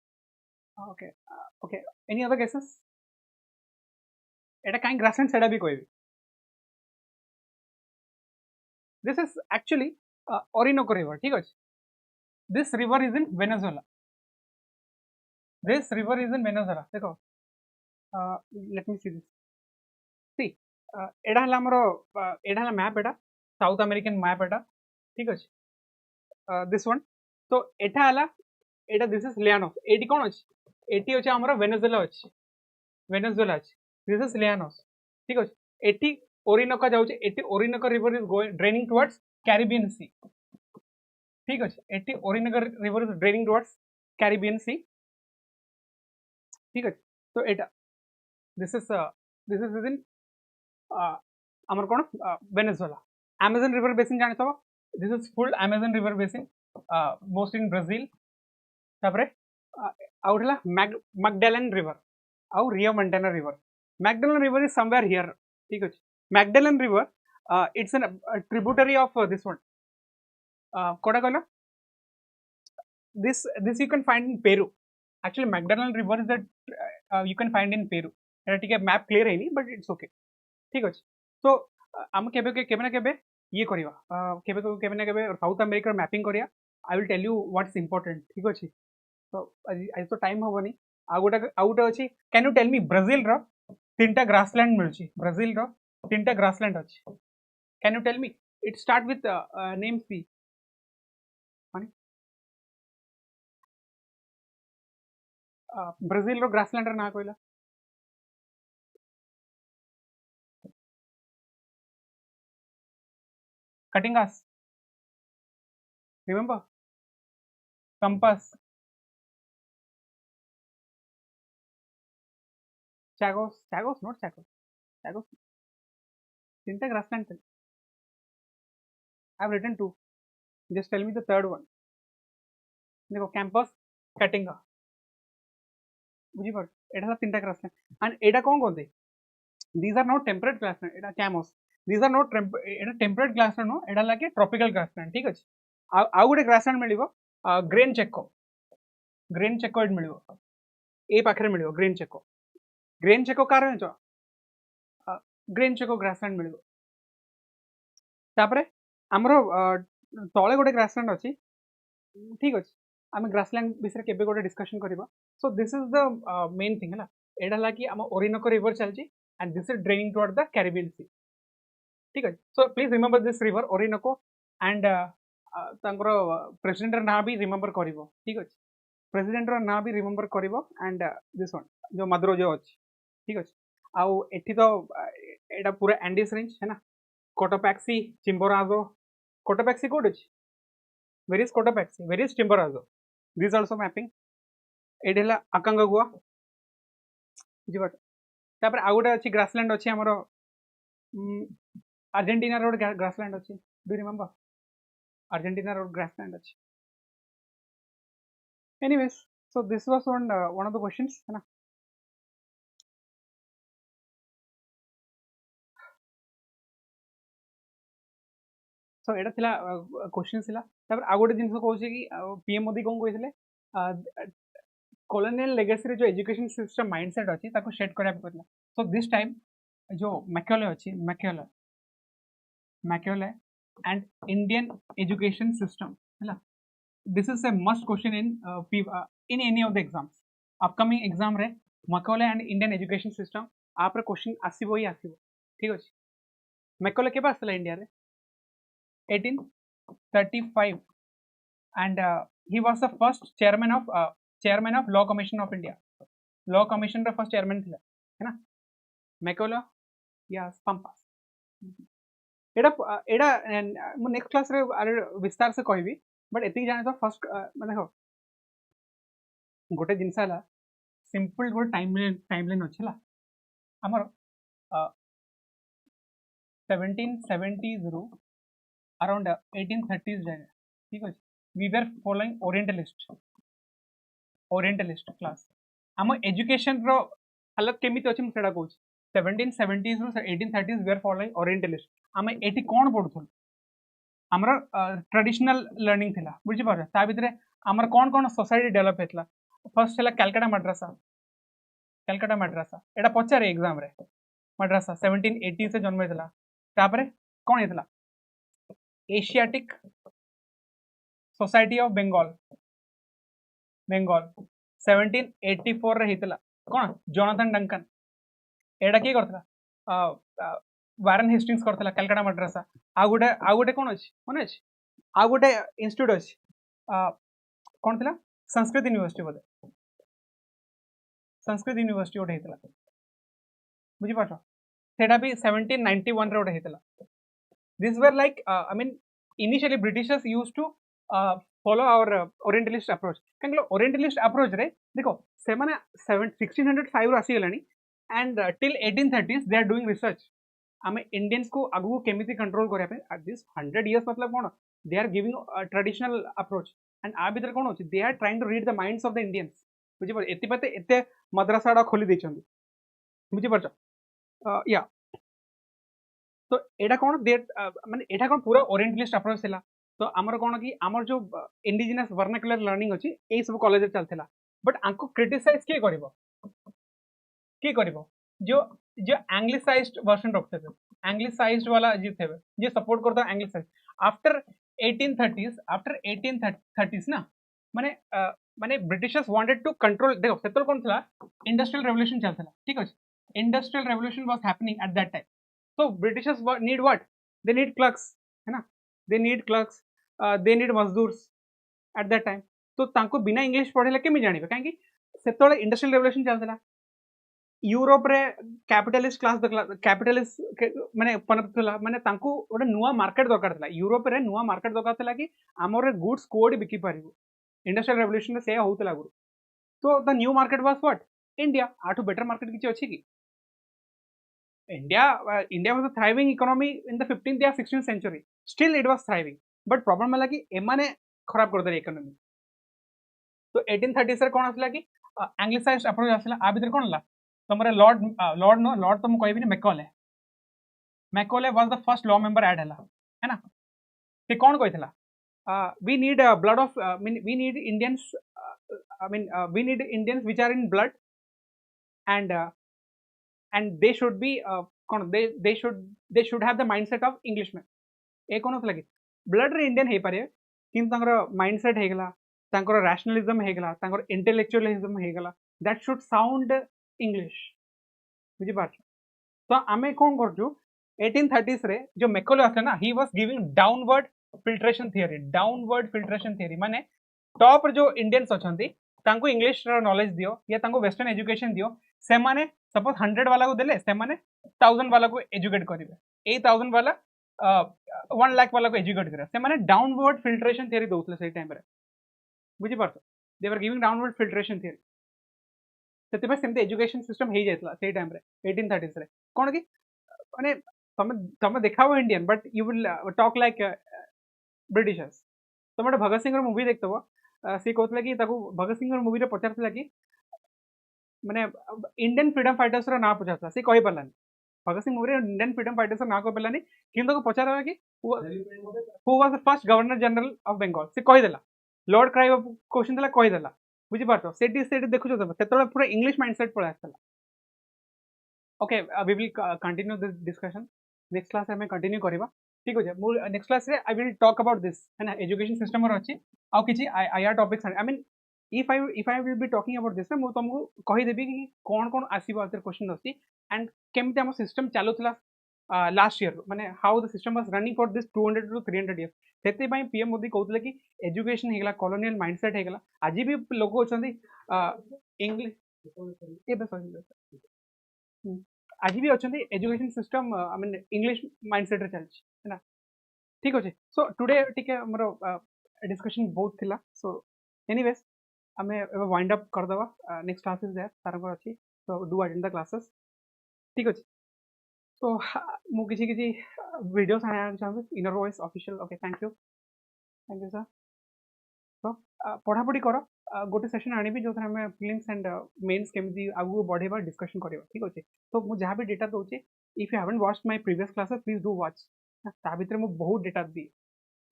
S2: Okay. Okay. Any other guesses? Eta kind grassland seda bhi koi bhi. This is actually Orinoco River. ठीक है. This river is in Venezuela. This river is in Venezuela. देखो. Let me see this. See. एडा हला हमरो एडा हला map एडा south American map एडा ठीक है. This one. तो एटा हला एटा this is Llanos. एटी कौन अछि? एटी अछि हमरो वेनेजुएला अछि. वेनेजुएला अछि. This is Llanos. ठीक अछि. एटी ओरिनोको जाउछि. एटी Orinoco river is going draining towards Caribbean Sea. ठीक अछि. एटी Orinoco river is draining towards Caribbean Sea. ठीक अछि. तो एटा this is in हमर कोन वेनेजुएला. Amazon river basin जानि तो this is full Amazon river basin most in Brazil. तापरे आउटला Magdalene river और Rio Montana river. Magdalene river is somewhere here. ठीक है. Magdalene river it's a tributary of this one. कोड़ा कहला this you can find in Peru. Actually Magdalene river is that you can find in Peru. एटा ठीक है map clear है नहीं but it's okay. ठीक है. तो हम केबे ना केबे ये करिवा केबे ना केबे साउथ अमेरिका मैपिंग करिया. I will tell you what's important. ठीक अछि. तो आज तो टाइम होबनी. आ गोटे अछि. Can you tell me Brazil रो तीनटा ग्रासलैंड मिलछि. ब्राजील रो तीनटा ग्रासलैंड अछि. Can you tell me it start with name C. Brazil रो ग्रासलैंड ना कोइला Caatingas. Remember? Compass. Chagos, not Chagos. Chagos. Tinta grassland. I have written two. Just tell me the third one. देखो campus, Caatinga. बुझी पड़. एटा तीनटा grassland. And एटा कौन दे? These are not temperate grassland. Etah Camos. These are not temperate grassland no. एटा लाके tropical grassland. ठीक अछि. आ गोटे grassland मिलिबो grain चेको एड मिलिबो ए पाखरे मिलिबो ग्रेन चेको कार जो ग्रेन चेको ग्रासलैंड मिलिबो. तापरे हमरो तळे गोटे ग्रासलैंड अछि. ठीक अछि. आमे ग्रासलैंड विषय केबे गोटे डिस्कशन करबा. So this is the main thing हला. एडा लाकी हम ओरिनोको रिवर चलछि and this is draining toward the Caribbean Sea. ठीक अछि. So please remember this river Orinoco and तांकर प्रेसिडेंट ना भी रिमेंबर करिवो. ठीक अछि. प्रेसिडेंट रो ना भी रिमेंबर करिवो एंड दिस वन जो मदुरो जो अछि. ठीक अछि. आउ एठी तो एटा पूरा एंडीज रेंज है ना. Cotopaxi Chimborazo. कोटोपैक्सी कोड अछि. Where is Cotopaxi? Where is Chimborazo? This also mapping. एडेला अकांगगुआ. बुझी बात. तापर आ गोटे अछि ग्रासलैंड अछि हमरो अर्जेंटीना रोड ग्रासलैंड अछि. Do you remember? Argentina road grassland अछि. Anyways, so this was one of the questions है ना. So एटा थिला क्वेश्चन थिला. तापर आ गोटे जिंस कहू छी कि पीएम मोदी कोन कहिसले कॉलोनियल लेगेसी रे जो एजुकेशन सिस्टम माइंडसेट अछि ताको सेट करा पड़ला. सो दिस टाइम जो मैकेले अछि Macaulay and Indian education system. This is a must question in any of the exams. Upcoming exam रे Macaulay and Indian education system आपरे question आसीबो ही आसीबो. ठीक अछि. मैकॉले के आसला इंडिया रे 1835 and he was the first chairman of law commission of India. law commission ର first chairman थिला है ना मैकॉले यस पंपास एडा एडा मु नेक्स्ट क्लास रे विस्तार से कहबी बट एति जाने तो फर्स्ट माने देखो गोटे जिनसा हला सिंपल गोटे टाइमलाइन अछि ला हमर 1770s रू अराउंड 1830s जाए ठीक अछि we were following orientalist class हम एजुकेशन रो हालत केमिति अछि सेडा कहूँ 1770s रू 1830s we are following orientalist हम एटी कोन पढुथुल हमर ट्रेडिशनल लर्निंग थिला बुझि पारे ता भितरे हमर कोन कोन सोसाइटी डेवलप हेतला फर्स्ट हला कलकत्ता मद्रासा एटा पचारे एग्जाम रे मद्रासा 1780 से जन्म हेतला तापरे कोन हेतला एशियाटिक सोसाइटी ऑफ बेंगल 1784 रे हेतला कोन जोनाथन डंकन एटा के करथला वारन हेस्टिंग्स करथला कलकत्ता मद्रासा आ गुटे कोन अछि मन अछि आ गुटे इंस्टीट्यूट अछि कोन थिला संस्कृत यूनिवर्सिटी बोले संस्कृत यूनिवर्सिटी ओटे हेतला बुझि पाछो सेटा भी 1791 रे ओटे हेतला this were like I mean initially Britishers used to follow our orientalist approach कांगलो orientalist approach रे देखो से माने 1605 रो आसी गलानी and till 1830s they are doing research आमे इंडियंस को आगु केमिति कंट्रोल करया पे एट दिस 100 इयर्स मतलब कोन they are giving a traditional approach and आ भीतर कोन होची they are trying to read the minds of the Indians बुझि पर एति पते एते मद्रासाडा खोली दैछन बुझि परछ या तो एटा कोन दे माने एटा कोन पूरा ओरिएंटलिस्ट अप्रोच थिला तो आमर कोन कि आमर जो इंडिजिनस वर्नाक्युलर लर्निंग अछि ए सब कॉलेज रे चलथिला बट आंको क्रिटिसाइज के करिवो जो जो एंग्लिसाइज्ड वर्जन रखते थे एंग्लिसाइज्ड वाला जी थे जे सपोर्ट करता एंग्लिसाइज आफ्टर 1830s ना माने माने ब्रिटिशर्स वांटेड टू कंट्रोल देखो सेतल कोन थला इंडस्ट्रियल रेवोल्यूशन चलथला ठीक अछि industrial revolution was happening at that time so Britishers need what they need clerks है ना they need clerks they need मजदूर्स at that time तो तांको बिना इंग्लिश पढ़ेला केमि जानिबे काहे कि सेतोले इंडस्ट्रियल रेवोल्यूशन चलथला यूरोप रे कैपिटलिस्ट क्लास कैपिटलिस्ट माने पनपथला माने तांको ओडे नुवा मार्केट दरकार थला यूरोप रे नुवा मार्केट दरकार थला कि हमर गुड्स कोड बिकी पारिबो इंडस्ट्रियल रेवोल्यूशन रे से होतला गुरु तो the new market was what India आठो बेटर मार्केट किछि अछि कि India was a thriving economy in the 15th or 16th century. Still, it was thriving. But problem है कि एमाने खराब कर दे इकोनॉमी. तो 1830 से कौन आसला कि एंग्लिसाइज्ड अप्रोच आसला आ भीतर कौन ला तमरे लॉर्ड तो मु कहबी नि Macaulay was the first law member add हला है ना से कौन कहथला we need blood of we need Indians we need Indians which are in blood and they should be they should have the mindset of Englishman ए कोन लगे blood रे Indian हे पारे किंतु तांकर माइंडसेट हे गला तांकर रैशनलिज्म हे गला तांकर इंटेलेक्चुअलिज्म हे गला दैट शुड साउंड इंग्लिश बुझि पाछ तो आमे कोन करजु 1830s रे जो मैकॉले आसे ना he was giving downward filtration theory माने टॉप जो इंडियंस अछंती तांको इंग्लिश रा नॉलेज दियो या तांको वेस्टर्न एजुकेशन दियो से माने सपोज 100 वाला को देले से माने 1000 वाला को एजुकेट करिवे 8000 वाला 1 लाख वाला को एजुकेट करे से माने डाउनवर्ड फिल्ट्रेशन थियरी दोतले से टाइम रे बुझि परतो they were giving downward filtration theory सेते पे सेमते एजुकेशन सिस्टम हे जायतला से टाइम रे 1830s रे कोन कि माने तमे देखाओ Indian but you will talk like Britishers तमे भगत सिंह रो मूवी देखतबो से कहतला कि ताको भगत सिंह रो मूवी रे पचारतला कि माने इंडियन फ्रीडम फाइटर्स रो ना पचारतला से कहि परलानी भगत सिंह मूवी रे इंडियन फ्रीडम फाइटर्स ना को परलानी किंतु को पचारवा कि who was the first governor general of Bengal से कहि देला लॉर्ड क्राइव क्वेश्चन देला कहि देला बुझि पारतो सेटी देखु छ सेतला पूरा इंग्लिश माइंडसेट पळा आस्तला okay we will continue this discussion next class में कंटिन्यू करबा ठीक हो जाय मु नेक्स्ट क्लास रे I will talk about this है ना एजुकेशन सिस्टम रो अछि आ किछि IR topics I mean if I will be talking about this मु तुमको कहि देबी कि कोन कोन आसीबो आतर क्वेश्चन अछि एंड केमते हम सिस्टम चालुतला last year माने how the system was running for this 200 to 300 years सेते पई पीएम मोदी कहउतले कि एजुकेशन हेगला कॉलोनियल माइंडसेट हेगला आज भी लोक होचंदी इंग्लिश ए बस आज भी अछंदी education system I mean English mindset रे चलछि है ना ठीक अछि सो टुडे टिके हमरो डिस्कशन बहुत थिला सो एनीवेज हमें वाइंड अप कर दवा नेक्स्ट क्लास इज देयर तार पर अछि so do attend the classes ठीक अछि so ମୁଁ କିଛି videos ଆଣିବାକୁ ଚାହୁଁଛି inner voice official okay thank you sir so ପଢ଼ାପଢ଼ି କର ଗୋଟେ ସେସନ୍ ଆଣିବି ଯୋଉଥିରେ ଆମେ ପ୍ରିଲିମ୍ସ एंड मेंस केମିତି ଆଗକୁ ବଢେଇବା डिस्कशन କରିବା ठीक ଅଛି तो ମୁଁ ଯାହା ବି डेटा ଦଉଛି if you haven't watched my previous classes please do watch ତା ଭିତରେ ମୁଁ ବହୁତ डेटा ଦିଏ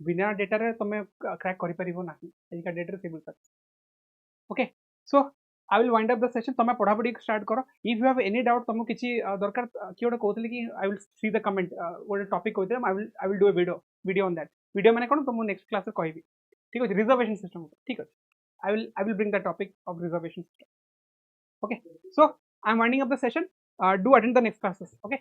S2: बिना डेटा रे तमे क्रैक करि परिबो नाही एजिका डेटा रे civil service okay so I will wind up the session तमे पढ़ापढ़ी स्टार्ट करो if you have any doubt तमु किछि दरकार कि ओडे कहतले कि I will see the comment ओडे टॉपिक कहते I will do a video on that video माने कोन तमु नेक्स्ट क्लास रे कहबी ठीक अछि रिजर्वेशन सिस्टम ठीक अछि I will bring the topic of reservation system okay so I am winding up the session do attend the next classes okay